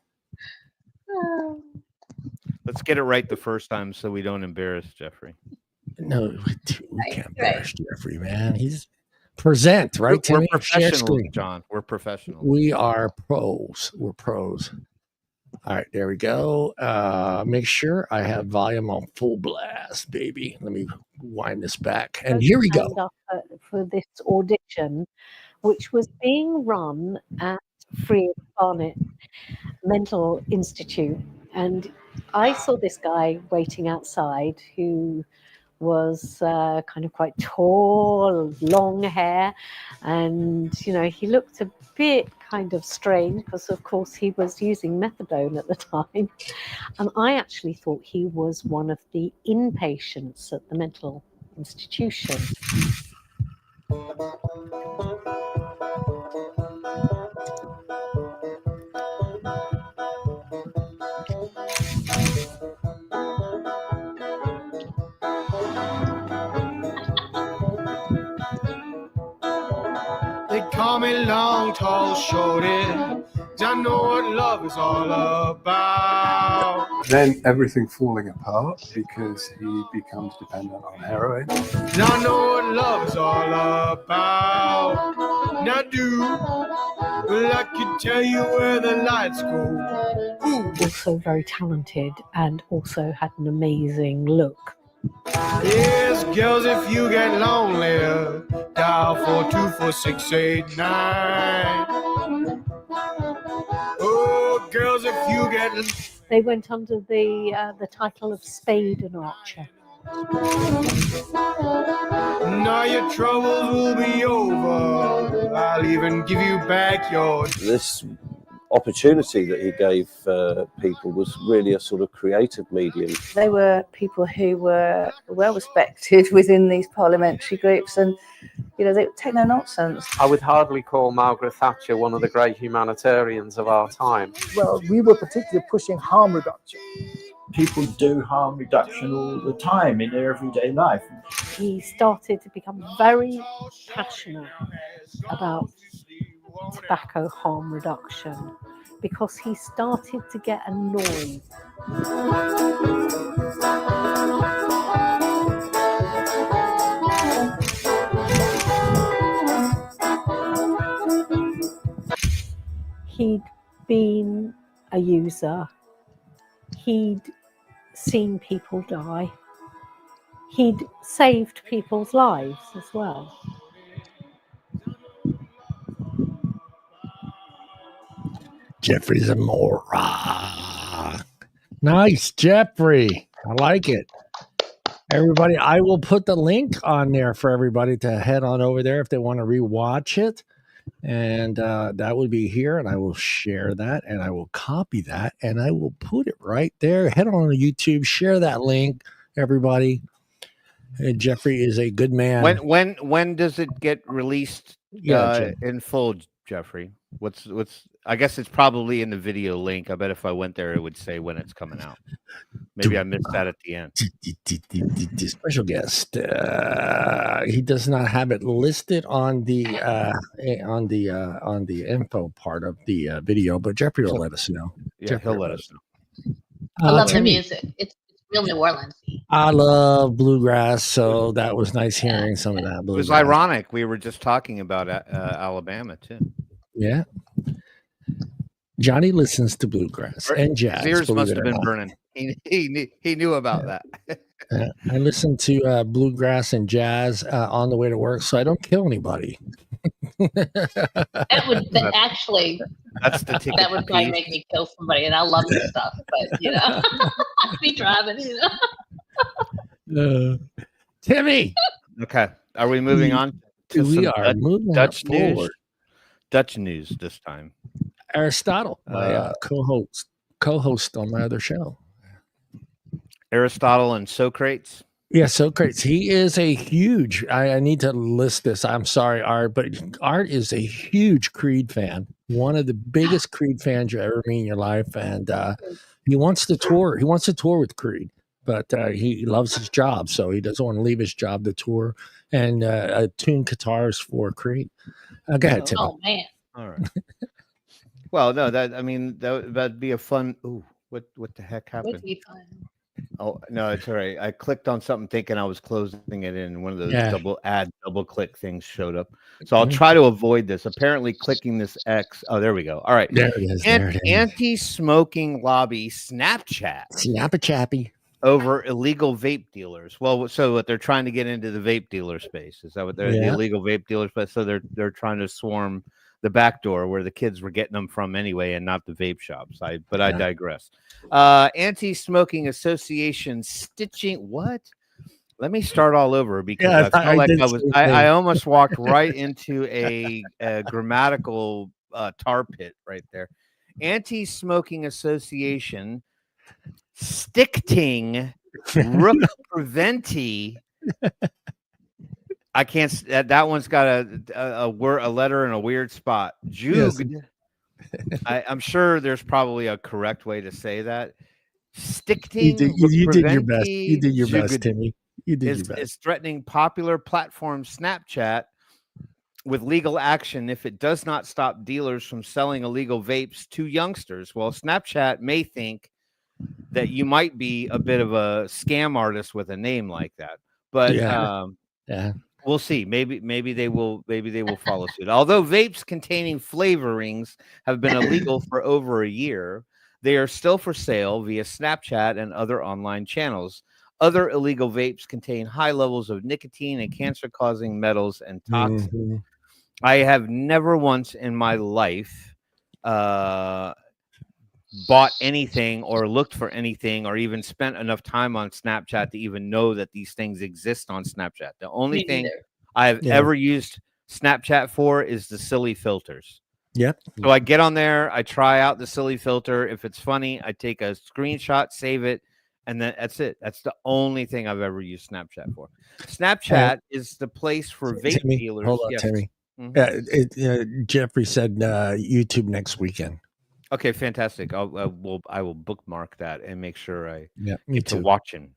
Let's get it right the first time so we don't embarrass Jeffrey. No, we can't embarrass Jeffrey, man. He's present, right, Timmy? We're professionals, John. We're professionals. We are pros. We're pros. All right, there we go. Make sure I have volume on full blast, baby. Let me wind this back. And here we go. For this audition, which was being run at Free Barnet Mental Institute. And I saw this guy waiting outside who was kind of quite tall, long hair, and he looked a bit kind of strange because of course he was using methadone at the time, and I actually thought he was one of the inpatients at the mental institution. Call me long, tall, shorty. I know what love is all about. Then everything falling apart because he becomes dependent on heroin. I know what love is all about. Now well, I can tell you where the lights go. Ooh. Also very talented and also had an amazing look. Yes, girls, if you get lonely, dial 424-689. Oh, girls, if you get... They went under the title of Spade and Archer. Now your troubles will be over. I'll even give you back your... This opportunity that he gave people was really a sort of creative medium. They were people who were well respected within these parliamentary groups, and you know, they take no nonsense. I would hardly call Margaret Thatcher one of the great humanitarians of our time. Well, we were particularly pushing harm reduction. People do harm reduction all the time in their everyday life. He started to become very passionate about tobacco harm reduction because he started to get annoyed. He'd been a user. He'd seen people die. He'd saved people's lives as well. Jeffrey Zamora. Nice, Jeffrey. I like it. Everybody, I will put the link on there for everybody to head on over there if they want to rewatch it. And that would be here, and I will share that, and I will copy that, and I will put it right there. Head on to YouTube, share that link, everybody. And Jeffrey is a good man. When does it get released in full, Jeffrey? What's I guess it's probably in the video link. I bet if I went there, it would say when it's coming out. Maybe I missed that at the end. Special guest. He does not have it listed on the info part of the video, but Jeffrey will let us know. Yeah, Jeffrey he'll let us know. I love the music. It's real New Orleans. I love bluegrass, so that was nice hearing some of that bluegrass. It was ironic. We were just talking about Alabama too. Yeah. Johnny listens to bluegrass and jazz. His ears must have been burning. He knew about that. I listen to bluegrass and jazz on the way to work, so I don't kill anybody. That would that would probably make me kill somebody, and I love this stuff, but you know, I'd be driving, you know. Timmy. Okay, are we moving on to some Dutch news? Dutch news this time. Aristotle, my co-host on my other show. Aristotle and Socrates. Yeah, Socrates. He is a huge. I need to list this. I'm sorry, Art, but Art is a huge Creed fan. One of the biggest Creed fans you ever meet in your life, and he wants to tour. He wants to tour with Creed, but he loves his job, so he doesn't want to leave his job to tour and tune guitars for Creed. Go ahead, Tim. Oh man! All right. Well, no, that'd be a fun. Ooh, what the heck happened? Would be fun. Oh no, it's all right. I clicked on something thinking I was closing it in, and one of those double click things showed up. So I'll try to avoid this. Apparently, clicking this X. Oh, there we go. All right. There it is. Anti-smoking lobby Snapchat. Snap a chappy. Over illegal vape dealers. Well, so what they're trying to get into the vape dealer space. Is that what they're the illegal vape dealers? But so they're trying to swarm the back door where the kids were getting them from anyway, and not the vape shops. I digress. Anti-Smoking Association stitching. What? Let me start all over because I almost walked right into a grammatical tar pit right there. Anti-Smoking Association stickting rook preventi. I can't. That one's got a letter in a weird spot. Juged. Yes. I'm sure there's probably a correct way to say that. Stickting. You did your best. You did your best, Timmy. You did your best. Is threatening popular platform Snapchat with legal action if it does not stop dealers from selling illegal vapes to youngsters. Well, Snapchat may think that you might be a bit of a scam artist with a name like that, but we'll see. Maybe they will follow suit. Although vapes containing flavorings have been illegal for over a year, they are still for sale via Snapchat and other online channels. Other illegal vapes contain high levels of nicotine and cancer-causing metals and toxins. Mm-hmm. I have never once in my life bought anything or looked for anything or even spent enough time on Snapchat to even know that these things exist on Snapchat. The only thing I've ever used Snapchat for is the silly filters. Yep. So I get on there, I try out the silly filter. If it's funny, I take a screenshot, save it, and then that's it. That's the only thing I've ever used Snapchat for. Snapchat is the place for vape dealers. Hold on, Timmy. Jeffrey said YouTube next weekend. Okay, fantastic. I will bookmark that and make sure I get to watching.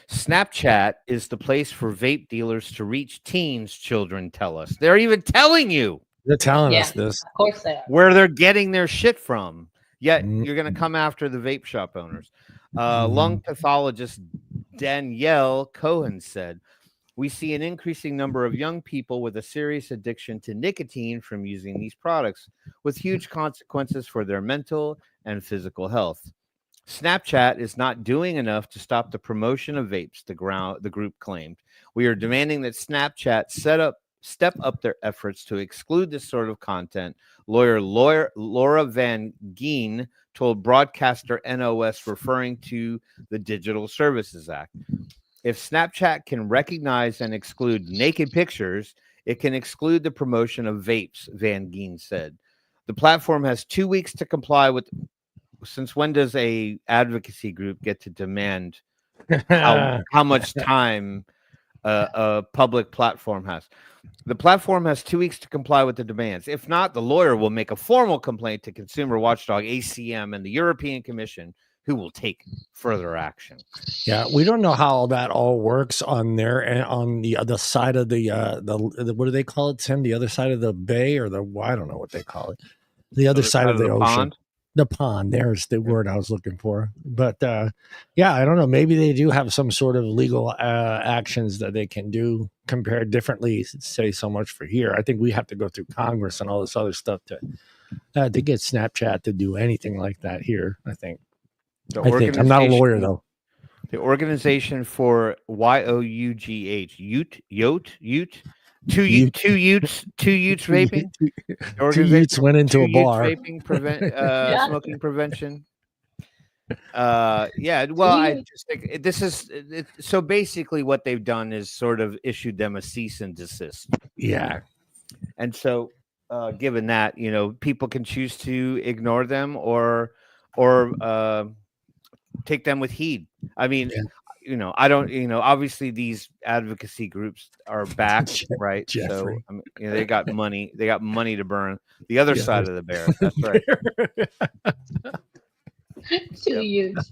Snapchat is the place for vape dealers to reach teens. Children tell us. They're even telling you. They're telling us this. Of course they are. Where they're getting their shit from. Yet you're going to come after the vape shop owners. Lung pathologist Danielle Cohen said, "We see an increasing number of young people with a serious addiction to nicotine from using these products, with huge consequences for their mental and physical health. Snapchat is not doing enough to stop the promotion of vapes," the group claimed. "We are demanding that Snapchat step up their efforts to exclude this sort of content," lawyer Laura Van Geen told broadcaster NOS, referring to the Digital Services Act. "If Snapchat can recognize and exclude naked pictures, it can exclude the promotion of vapes," Van Geen said. "The platform has 2 weeks to comply with." Since when does a advocacy group get to demand how much time a public platform has? "The platform has 2 weeks to comply with the demands. If not, the lawyer will make a formal complaint to Consumer Watchdog ACM and the European Commission, who will take further action." Yeah, we don't know how that all works on there and on the other side of the what do they call it, Tim? The other side of the bay, or I don't know what they call it. The other side of the ocean. Pond? The pond. There's the word I was looking for. But yeah, I don't know. Maybe they do have some sort of legal actions that they can do compared differently. Say so much for here. I think we have to go through Congress and all this other stuff to get Snapchat to do anything like that here. I think. I'm not a lawyer though. The organization for YOUGH, two Utes vaping. Two Utes went into a bar. Vaping smoking prevention. Well, I just think this is so basically what they've done is sort of issued them a cease and desist. Yeah, and so given that, people can choose to ignore them or take them with heed. I mean, I don't, obviously these advocacy groups are back, right? Jeffrey. So I mean, they got money to burn. The other side of the bear. That's right. Two Utes.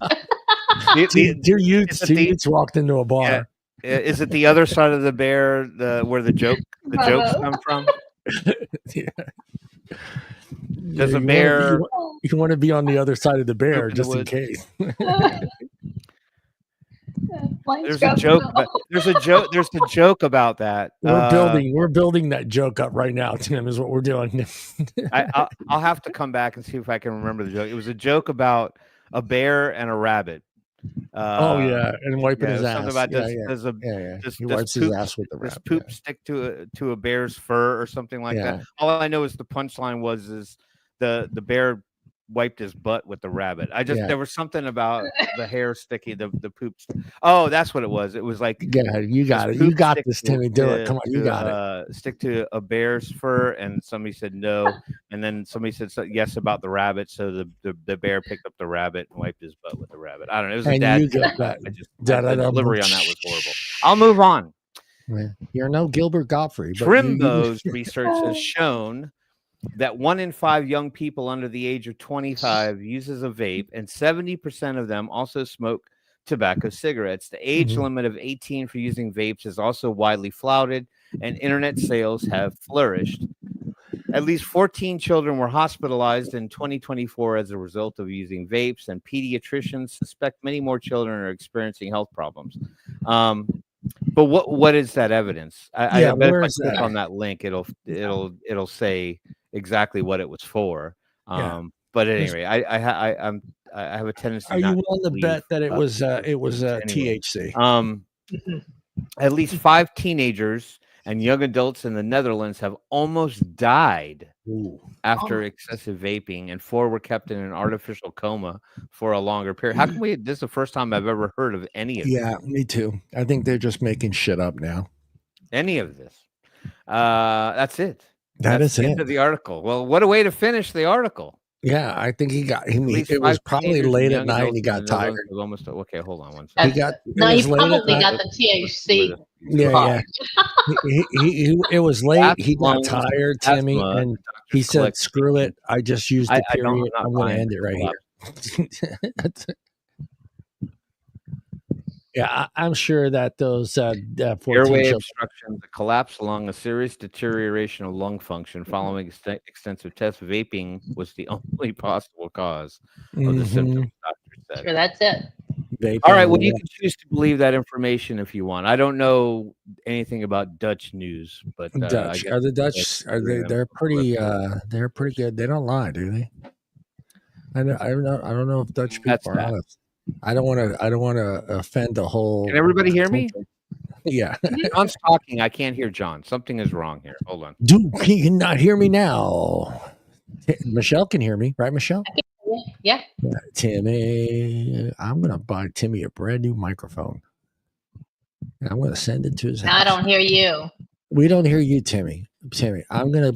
Two Utes walked into a bar. Yeah. Is it the other side of the bear, where the jokes come from? Does a bear? You want to be on the other side of the bear, just in case. There's a joke. There's a joke about that. We're building that joke up right now, Tim. Is what we're doing. I'll have to come back and see if I can remember the joke. It was a joke about a bear and a rabbit. And wiping his ass. Something about he wipes his ass with the rabbit. Does poop stick to a bear's fur or something like that? All I know is the punchline is the bear wiped his butt with the rabbit. There was something about the hair sticky, the poop. Oh, that's what it was. It was like, you got it. You got this, Timmy. Do it. Come on, you got it. Stick to a bear's fur, and somebody said no, and then somebody said yes about the rabbit. So the bear picked up the rabbit and wiped his butt with the rabbit. I don't know. It was a dad. The delivery on that was horrible. I'll move on. You're no Gilbert Gottfried. Trimbo's research has shown that 1 in 5 young people under the age of 25 uses a vape, and 70% of them also smoke tobacco cigarettes. The age limit of 18 for using vapes is also widely flouted, and internet sales have flourished. At least 14 children were hospitalized in 2024 as a result of using vapes, and pediatricians suspect many more children are experiencing health problems. But what is that evidence? I bet if I click on that link, it'll say exactly what it was for. But at any rate, I have a tendency. Are you willing to bet that it was THC? At least 5 teenagers and young adults in the Netherlands have almost died after excessive vaping, and 4 were kept in an artificial coma for a longer period. How can we? This is the first time I've ever heard of any of this. Yeah, me too. I think they're just making shit up now. Any of this. That's it. That's the it. end of the article. Well, what a way to finish the article. Yeah, I think he got. It was probably late at night, and he got tired. Almost okay. Hold on one second. He probably got the THC. Yeah. It was late. He got tired, Timmy, and he said, "Screw it. I just used the period. I'm going to end it right here." Yeah, I'm sure that those airway obstruction, the collapse along a serious deterioration of lung function following extensive tests. Vaping was the only possible cause of the symptoms. Doctor said. Sure, that's it. Vaping, all right. Well, you can choose to believe that information if you want. I don't know anything about Dutch news, but Dutch are the Dutch? Are they? They're pretty. They're pretty good. They don't lie, do they? I don't know if Dutch people are honest. I don't want to offend the whole. Can everybody hear me? Yeah. John's talking. I can't hear John. Something is wrong here. Hold on. Dude, he cannot hear me now. Michelle can hear me, right, Michelle? Yeah. Timmy, I'm gonna buy Timmy a brand new microphone. And I'm gonna send it to his house. I don't hear you. We don't hear you, Timmy. I'm gonna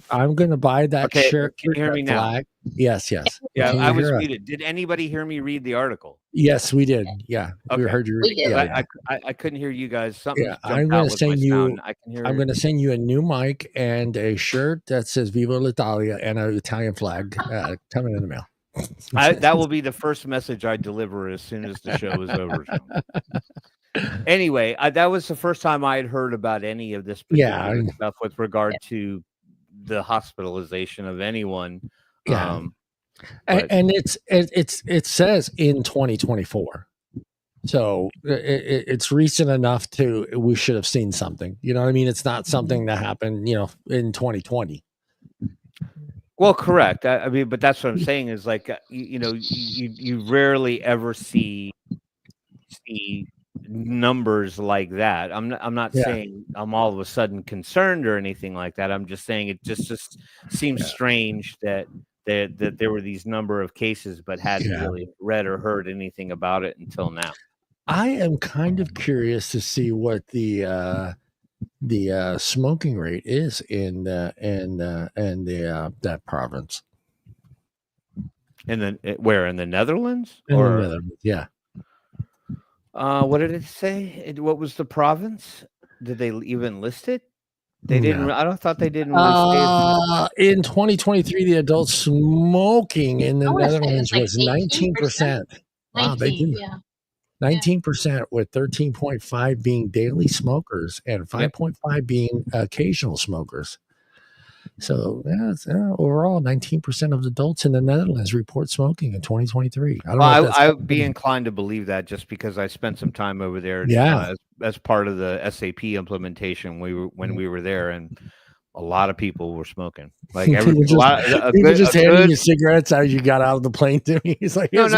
buy that shirt. Can you hear me now? Yes. Yeah, I was muted. Did anybody hear me read the article? Yes, we did. Yeah, okay. We heard you read. Yeah, I couldn't hear you guys. Something. Yeah, I'm gonna send you. I can hear. I'm gonna send you a new mic and a shirt that says "Viva l'Italia" and an Italian flag coming in the mail. That will be the first message I deliver as soon as the show is over. Anyway, that was the first time I had heard about any of this particular stuff with regard to the hospitalization of anyone. Yeah. And it says in 2024. So it's recent enough we should have seen something. You know what I mean? It's not something that happened, in 2020. Well, correct. I mean, but that's what I'm saying is like, you rarely ever see numbers like that. I'm not saying I'm all of a sudden concerned or anything like that. I'm just saying it just seems strange that there were these number of cases, but hadn't really read or heard anything about it until now. I am kind of curious to see what the smoking rate is in that province. In the Netherlands? In the Netherlands, yeah. What did it say? What was the province? Did they even list it? They didn't. I thought they didn't list it. In 2023, the adult smoking in the Netherlands was 19%. Wow, they did. 19%, with 13.5 being daily smokers and 5.5 being occasional smokers. So overall, 19% of adults in the Netherlands report smoking in 2023. I would be inclined to believe that just because I spent some time over there. As part of the SAP implementation, when we were there, and a lot of people were smoking. Like just handing you cigarettes as you got out of the plane to me. He's like, no,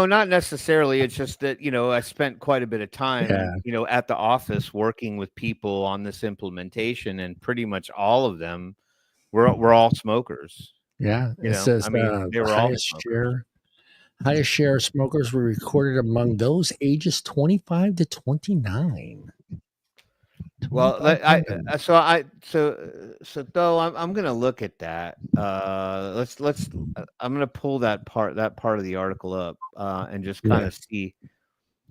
not necessarily. It's just that I spent quite a bit of time, at the office working with people on this implementation, and pretty much all of them were all smokers. Yeah, it says they were highest share of smokers were recorded among those ages 25 to 29. Well, though I'm gonna look at that. I'm gonna pull that part of the article up and just kind of see.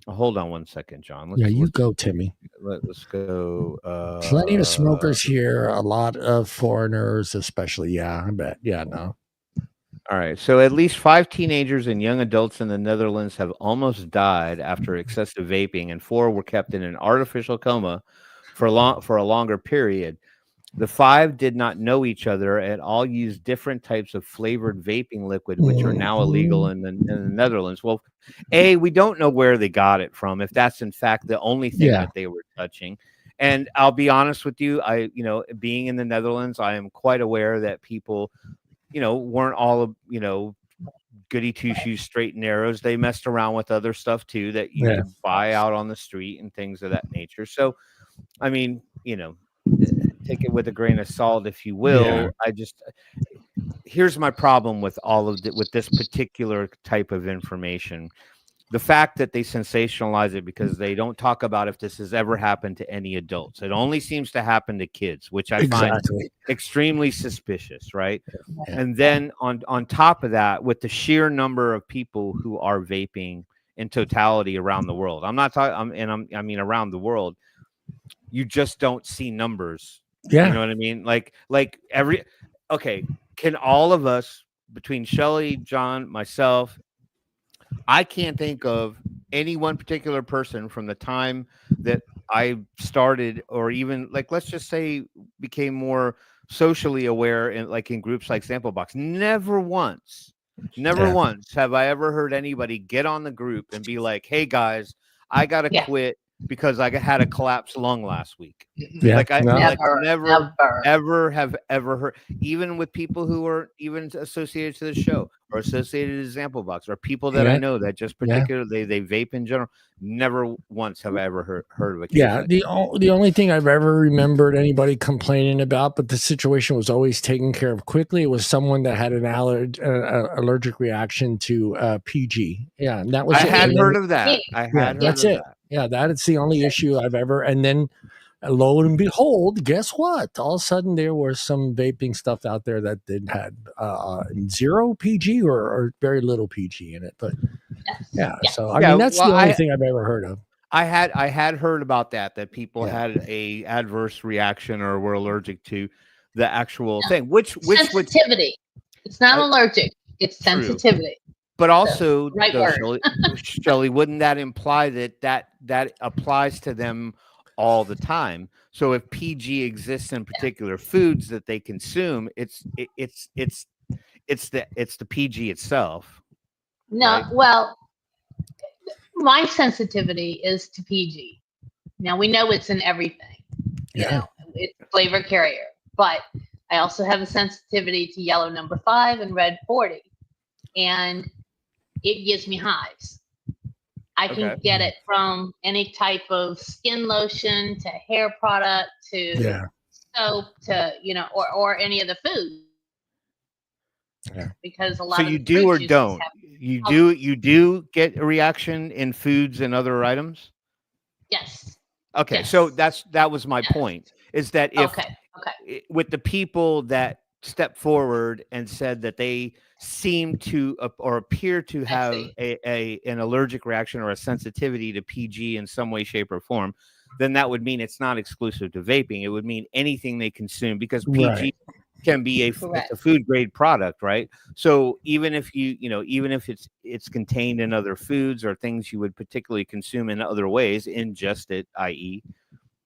Hold on one second, John. You go, Timmy. Let's go. Plenty of smokers here. A lot of foreigners, especially. Yeah, I bet. Yeah, no. All right. So at least 5 teenagers and young adults in the Netherlands have almost died after excessive vaping, and 4 were kept in an artificial coma for a longer period. The 5 did not know each other and all used different types of flavored vaping liquid, which are now illegal in the Netherlands. Well, we don't know where they got it from, if that's in fact the only thing that they were touching. And I'll be honest with you, being in the Netherlands, I am quite aware that people, weren't all, goody two shoes, straight and narrows. They messed around with other stuff too that you could buy out on the street and things of that nature. So, I mean, take it with a grain of salt, if you will. Here's my problem with with this particular type of information. The fact that they sensationalize it because they don't talk about if this has ever happened to any adults. It only seems to happen to kids, which I find extremely suspicious, right? And then on top of that, with the sheer number of people who are vaping in totality around the world, I'm not talking, I mean around the world, you just don't see numbers. You know what I mean? Like can all of us, between Shelly, John, myself, I can't think of any one particular person from the time that I started, or even like, let's just say became more socially aware in groups like ZampleBox. Never once have I ever heard anybody get on the group and be like, hey guys, I got to quit because I had a collapsed lung last week. Never ever heard, even with people who are even associated to the show or associated to ZampleBox, or people that I know that just particularly they vape in general. Never once have I ever heard of a case like the only thing I've ever remembered anybody complaining about, but the situation was always taken care of quickly, it was someone that had an allergic reaction to PG. Yeah, and that was I had heard of that. That's it. Yeah, that's the only issue I've ever. And then, lo and behold, guess what? All of a sudden, there was some vaping stuff out there that had zero PG or very little PG in it. But so I mean, that's the only thing I've ever heard of. I had heard about that people had a adverse reaction or were allergic to the actual thing, which sensitivity. It's not allergic; it's sensitivity. But also, Shelley, wouldn't that imply that applies to them all the time? So if PG exists in particular foods that they consume, it's the PG itself. No, right? Well, my sensitivity is to PG. Now we know it's in everything. You know, it's flavor carrier, but I also have a sensitivity to yellow number 5 and red 40, and it gives me hives. I can get it from any type of skin lotion to hair product to soap to, or any of the food. Yeah. Because a lot of you do or don't. You do get a reaction in foods and other items? Yes. Okay, so that was my point. Is that if with the people that stepped forward and said that they seem to or appear to have an allergic reaction or a sensitivity to PG in some way, shape, or form, then that would mean it's not exclusive to vaping. It would mean anything they consume, because PG can be a food grade product, right? So even if even if it's contained in other foods or things you would particularly consume in other ways, ingest it, i.e.,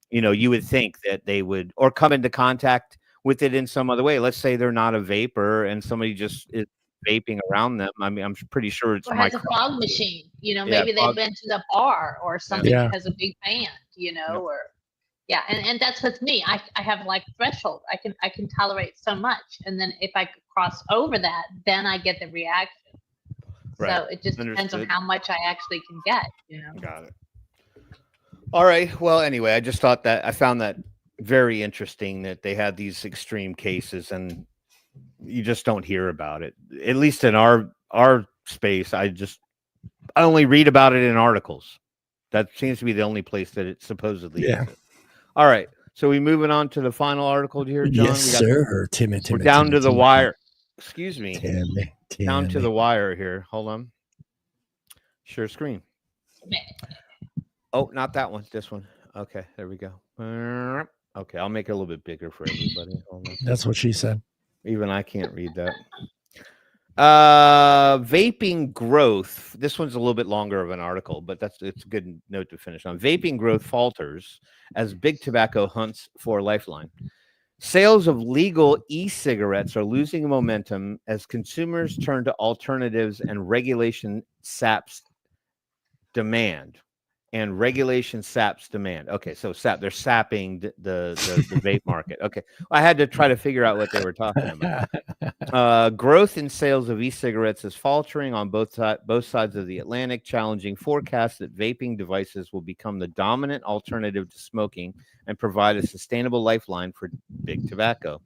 you would think that they would, or come into contact with it in some other way. Let's say they're not a vapor and somebody just is vaping around them. I mean, I'm pretty sure it's has a fog machine. Maybe they've been to the bar or something that has a big band. Or and that's with me. I have like threshold. I can tolerate so much, and then if I cross over that, then I get the reaction. Right. So it just depends on how much I actually can get. Got it. All right. Well, anyway, I just thought that I found that very interesting that they had these extreme cases, and you just don't hear about it. At least in our space, I only read about it in articles. That seems to be the only place that it supposedly exists. All right. So we moving on to the final article here, John? Yes, sir. Timmy. We're down to the wire. Excuse me. Timmy. Down to the wire here. Hold on. Share screen. Oh, not that one. This one. Okay, there we go. Okay, I'll make it a little bit bigger for everybody. That's what she said. Even I can't read that. Vaping growth. This one's a little bit longer of an article, but it's a good note to finish on. Vaping growth falters as big tobacco hunts for a lifeline. Sales of legal e-cigarettes are losing momentum as consumers turn to alternatives and regulation saps demand. and regulation saps demand. Okay, so they're sapping the vape market. Okay, I had to try to figure out what they were talking about. Growth in sales of e-cigarettes is faltering on both sides of the Atlantic, challenging forecasts that vaping devices will become the dominant alternative to smoking and provide a sustainable lifeline for big tobacco.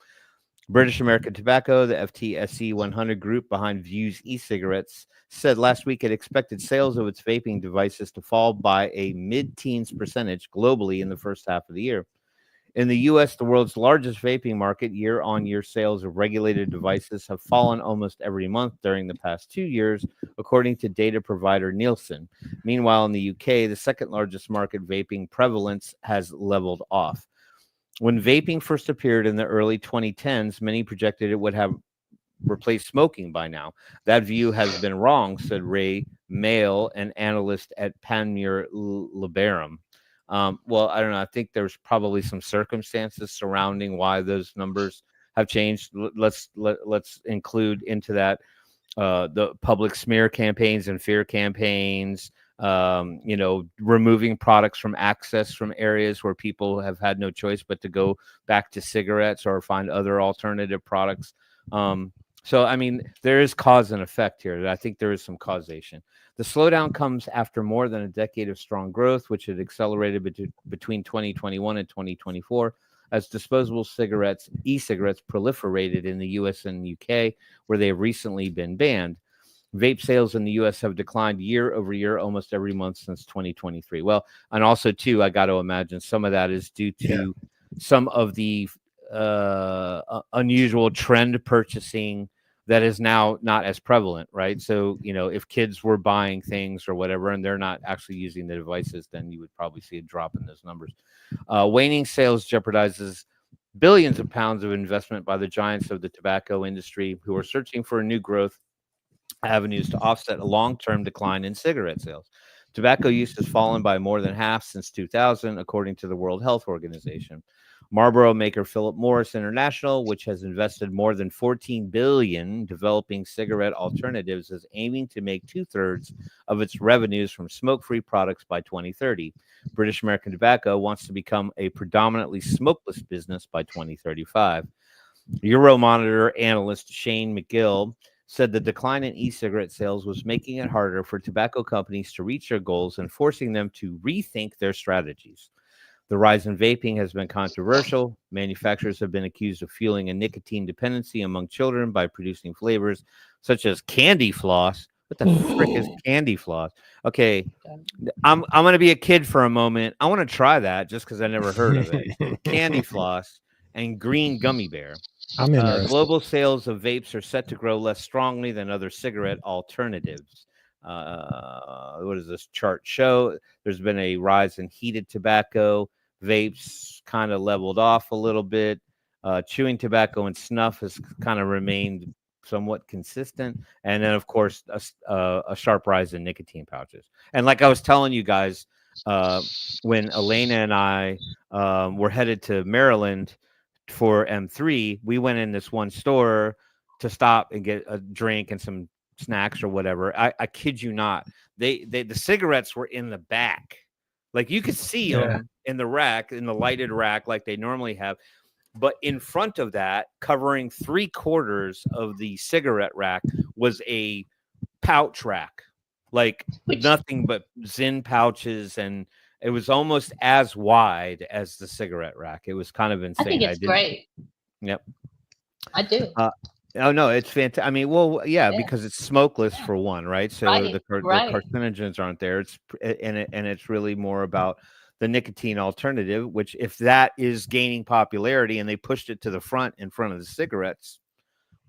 British American Tobacco, the FTSE 100 group behind Vuse e-cigarettes, said last week it expected sales of its vaping devices to fall by a mid-teens percentage globally in the first half of the year. In the U.S., the world's largest vaping market, year-on-year sales of regulated devices have fallen almost every month during the past 2 years, according to data provider Nielsen. Meanwhile, in the UK, the second largest market, vaping prevalence has leveled off. When vaping first appeared in the early 2010s, many projected it would have replaced smoking by now. That view has been wrong, said Ray Mail, an analyst at Panmure Liberum. Well, I don't know. I think there's probably some circumstances surrounding why those numbers have changed. Let's include into that the public smear campaigns and fear campaigns. Removing products from access from areas where people have had no choice but to go back to cigarettes or find other alternative products. So, I mean, there is cause and effect here. I think there is some causation. The slowdown comes after more than a decade of strong growth, which had accelerated between 2021 and 2024 as disposable e-cigarettes proliferated in the US and UK, where they have recently been banned. Vape sales in the U.S. have declined year over year almost every month since 2023. Well, and also, too, I got to imagine some of that is due to some of the unusual trend purchasing that is now not as prevalent, right? So, if kids were buying things or whatever, and they're not actually using the devices, then you would probably see a drop in those numbers. Waning sales jeopardizes billions of pounds of investment by the giants of the tobacco industry who are searching for new growth avenues to offset a long-term decline in cigarette sales. Tobacco use has fallen by more than half since 2000, according to the World Health Organization. Marlboro maker Philip Morris International, which has invested more than $14 billion developing cigarette alternatives, is aiming to make 2/3 of its revenues from smoke-free products by 2030. British American Tobacco wants to become a predominantly smokeless business by 2035. Euromonitor analyst Shane McGill said the decline in e-cigarette sales was making it harder for tobacco companies to reach their goals and forcing them to rethink their strategies. The rise in vaping has been controversial. Manufacturers have been accused of fueling a nicotine dependency among children by producing flavors such as candy floss. What the frick is candy floss? Okay, I'm going to be a kid for a moment. I want to try that just because I never heard of it. Candy floss and green gummy bear. Global sales of vapes are set to grow less strongly than other cigarette alternatives. What does this chart show? There's been a rise in heated tobacco. Vapes kind of leveled off a little bit. Chewing tobacco and snuff has kind of remained somewhat consistent. And then, of course, a sharp rise in nicotine pouches. And like I was telling you guys, when Elena and I were headed to Maryland for M3, we went in this one store to stop and get a drink and some snacks or whatever. I kid you not. The cigarettes were in the back. Like you could see them in the rack, in the lighted rack like they normally have. But in front of that, covering 3/4 of the cigarette rack, was a pouch rack. Like nothing but Zyn pouches, and it was almost as wide as the cigarette rack. It was kind of insane. I think it's great. Yep. I do. Oh, no, it's fantastic. I mean, well, yeah, because it's smokeless for one, right? So the carcinogens aren't there. It's really more about the nicotine alternative, which if that is gaining popularity and they pushed it to the front in front of the cigarettes,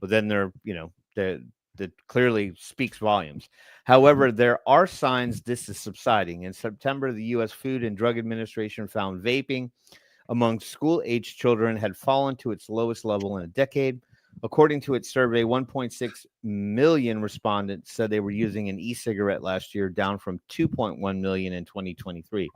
well, then that clearly speaks volumes. However, there are signs this is subsiding. In September, the U.S. Food and Drug Administration found vaping among school-aged children had fallen to its lowest level in a decade. According to its survey, 1.6 million respondents said they were using an e-cigarette last year, down from 2.1 million in 2023.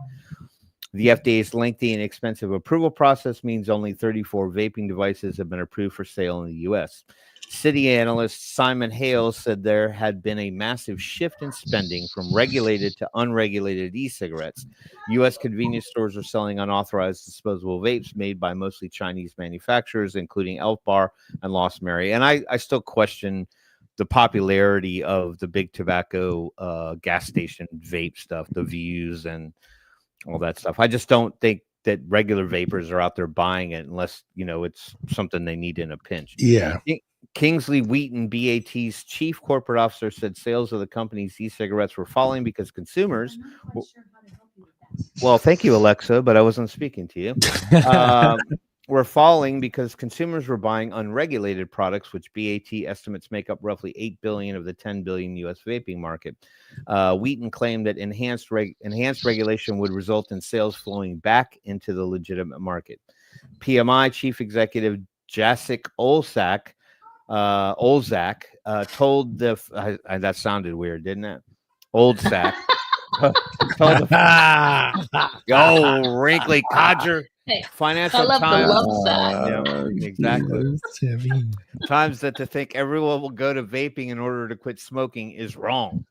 The FDA's lengthy and expensive approval process means only 34 vaping devices have been approved for sale in the U.S. Citi analyst Simon Hale said there had been a massive shift in spending from regulated to unregulated e-cigarettes. U.S. convenience stores are selling unauthorized disposable vapes made by mostly Chinese manufacturers, including Elf Bar and Lost Mary. And I still question the popularity of the big tobacco gas station vape stuff, the views and all that stuff. I just don't think that regular vapors are out there buying it unless, it's something they need in a pinch. Yeah. Kingsley Wheaton, BAT's chief corporate officer, said sales of the company's e-cigarettes were falling because consumers. Well, thank you, Alexa, but I wasn't speaking to you. Were falling because consumers were buying unregulated products, which BAT estimates make up roughly $8 billion of the $10 billion U.S. vaping market. Wheaton claimed that enhanced regulation would result in sales flowing back into the legitimate market. PMI chief executive Jacek Olszak told that sounded weird, didn't it? Olszak. Yo, wrinkly codger. Hey, Financial I love Times. the love side. Yeah, exactly. Times that to think everyone will go to vaping in order to quit smoking is wrong.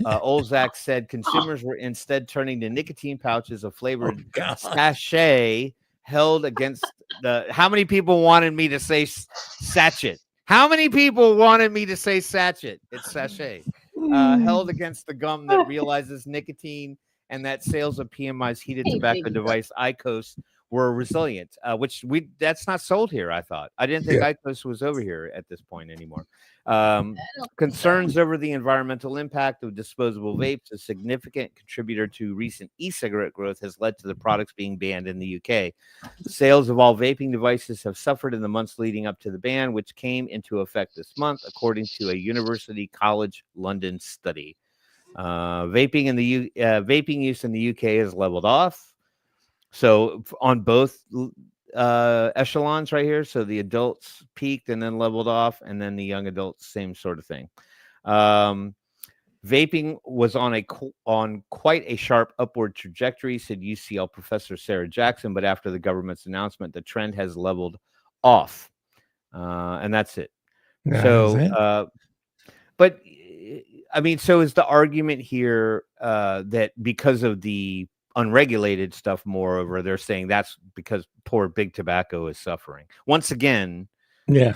Olszak said consumers were instead turning to nicotine pouches of flavored sachet held against the. How many people wanted me to say sachet? How many people wanted me to say sachet? It's sachet. Held against the gum that realizes nicotine, and that sales of PMI's heated tobacco device IQOS were resilient, which that's not sold here. I thought. I didn't think IQOS was over here at this point anymore. Concerns over the environmental impact of disposable vapes, a significant contributor to recent e-cigarette growth, has led to the products being banned in the UK. Sales of all vaping devices have suffered in the months leading up to the ban, which came into effect this month, according to a University College London study. Vaping use in the UK has leveled off. So on both echelons right here, so the adults peaked and then leveled off, and then the young adults, same sort of thing. Vaping was on quite a sharp upward trajectory, said UCL professor Sarah Jackson, but after the government's announcement, the trend has leveled off, and that's it. But I mean, so is the argument here that because of the unregulated stuff, moreover, they're saying that's because poor big tobacco is suffering. Once again,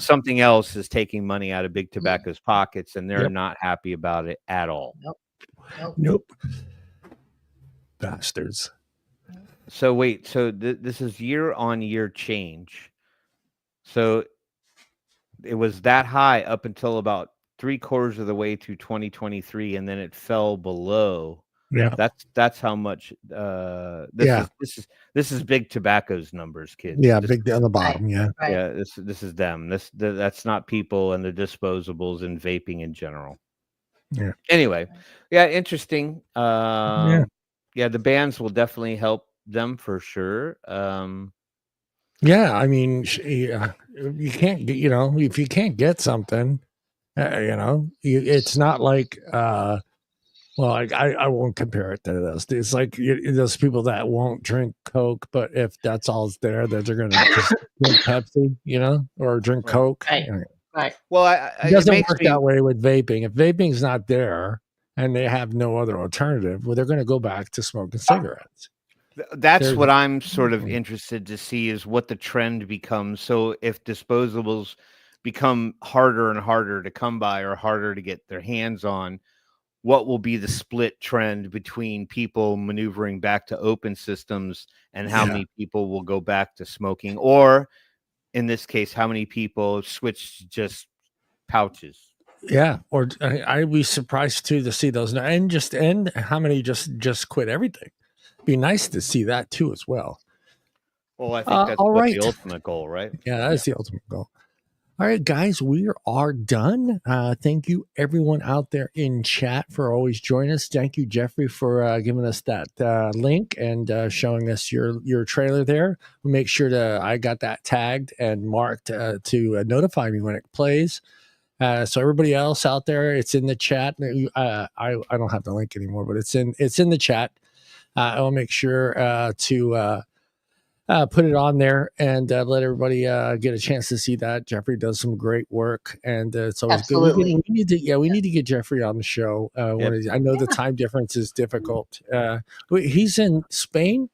something else is taking money out of big tobacco's pockets, and they're not happy about it at all. Nope. Bastards. So wait, so this is year-on-year change. So it was that high up until about 3/4 of the way through 2023, and then it fell below. Yeah, that's how much. This is big tobacco's numbers, kids. Yeah, big on the bottom. Yeah, This is them. That's not people and the disposables and vaping in general. Yeah. Anyway, interesting. The bans will definitely help them for sure. Yeah, I mean, you can't get, if you can't get something, it's not like, well, I won't compare it to this. It's like those people that won't drink Coke, but if that's all's there, that they're going to just drink Pepsi, or drink Coke. Right. Well, it doesn't work that way with vaping. If vaping's not there and they have no other alternative, well, they're going to go back to smoking cigarettes. That's what I'm sort of interested to see, is what the trend becomes. So if disposables become harder and harder to come by or harder to get their hands on, what will be the split trend between people maneuvering back to open systems and how many people will go back to smoking? Or in this case, how many people switch to just pouches? Yeah. Or I'd be surprised too to see those. And how many just quit everything. Be nice to see that too as well. Well, I think that's the ultimate goal, right? Yeah, that is the ultimate goal. All right, guys, we are done. Thank you, everyone out there in chat, for always joining us. Thank you, Jeffrey, for giving us that link and showing us your trailer there. We'll make sure I got that tagged and marked to notify me when it plays. So everybody else out there, it's in the chat. I don't have the link anymore, but it's in the chat. I'll make sure to put it on there and let everybody get a chance to see that. Jeffrey does some great work, and it's always Absolutely. good. We need to get Jeffrey on the show. I know the time difference is difficult. He's in Spain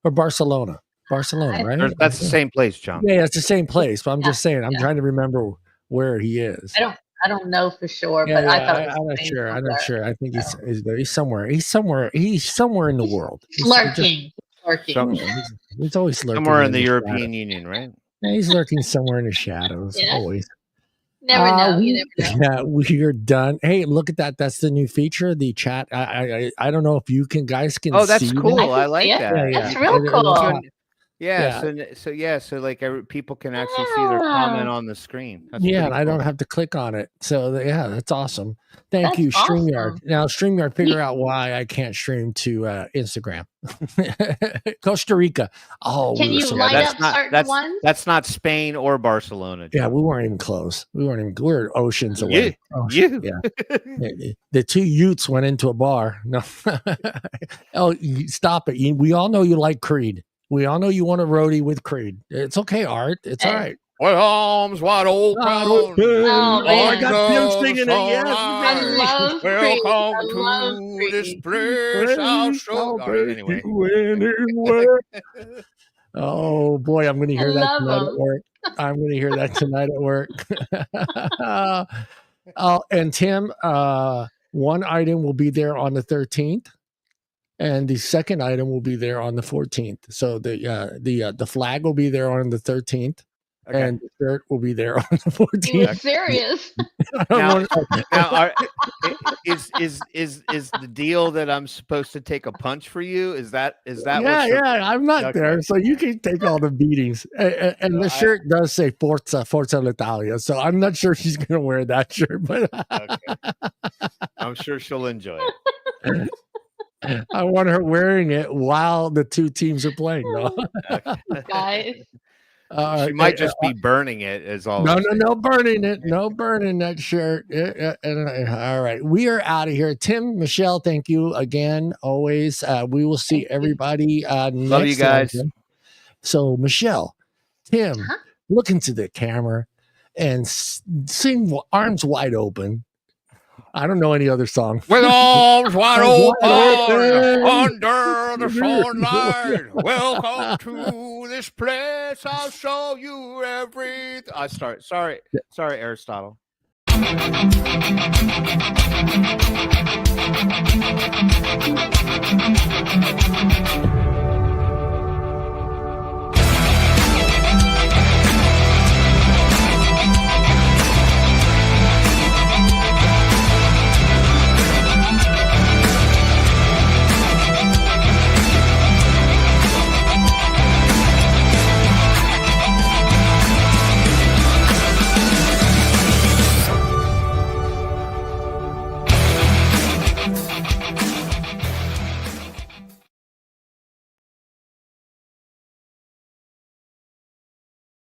or Barcelona. Barcelona, right? That's the same place, John. Yeah, it's the same place. But I'm just saying, I'm trying to remember where he is. I don't know for sure, but I thought I'm not sure. I'm not sure. I think he's somewhere. He's somewhere in the world. He's lurking. He's always lurking. Somewhere in the European Union, right? Yeah, he's lurking somewhere in the shadows. Yeah. Always. Never know. You never know. Yeah, we're done. Hey, look at that. That's the new feature, the chat. I don't know if you guys can. Oh, that's see cool. that. I like that. That's real cool. So like people can actually see their comment on the screen. That's and I don't have to click on it. So that's awesome. Thank you, awesome. StreamYard. Now, StreamYard, figure out why I can't stream to Instagram. Costa Rica. Oh, can you light up certain ones? That's not Spain or Barcelona. Yeah, we weren't even close. We're oceans away. Yeah. The two Utes went into a bar. No. Oh, stop it. We all know you like Creed. We all know you want a roadie with Creed. It's okay, Art. It's all right. With arms wide open. I got Tim singing it. Yes. I love Creed. Welcome to this place. I'll show you. Anyway. Oh, boy. I'm going to hear that tonight at work. I'm going to hear that tonight at work. And Tim, one item will be there on the 13th. And the second item will be there on the 14th. So the flag will be there on the 13th, and the shirt will be there on the 14th. You're serious? Is the deal that I'm supposed to take a punch for you? Is that? Yeah. I'm not there, so you can take all the beatings. And the shirt does say Forza l'Italia, so I'm not sure she's going to wear that shirt, but I'm sure she'll enjoy it. I want her wearing it while the two teams are playing, though. Guys. She might just be burning it as all. No burning it. No burning that shirt. All right. We are out of here. Tim, Michelle, thank you again. Always. We will see everybody next time. Love you guys. So, Michelle, Tim, look into the camera and sing Arms Wide Open. I don't know any other song. With arms wide open under the sunlight. Welcome to this place. I'll show you everything. Sorry, Aristotle.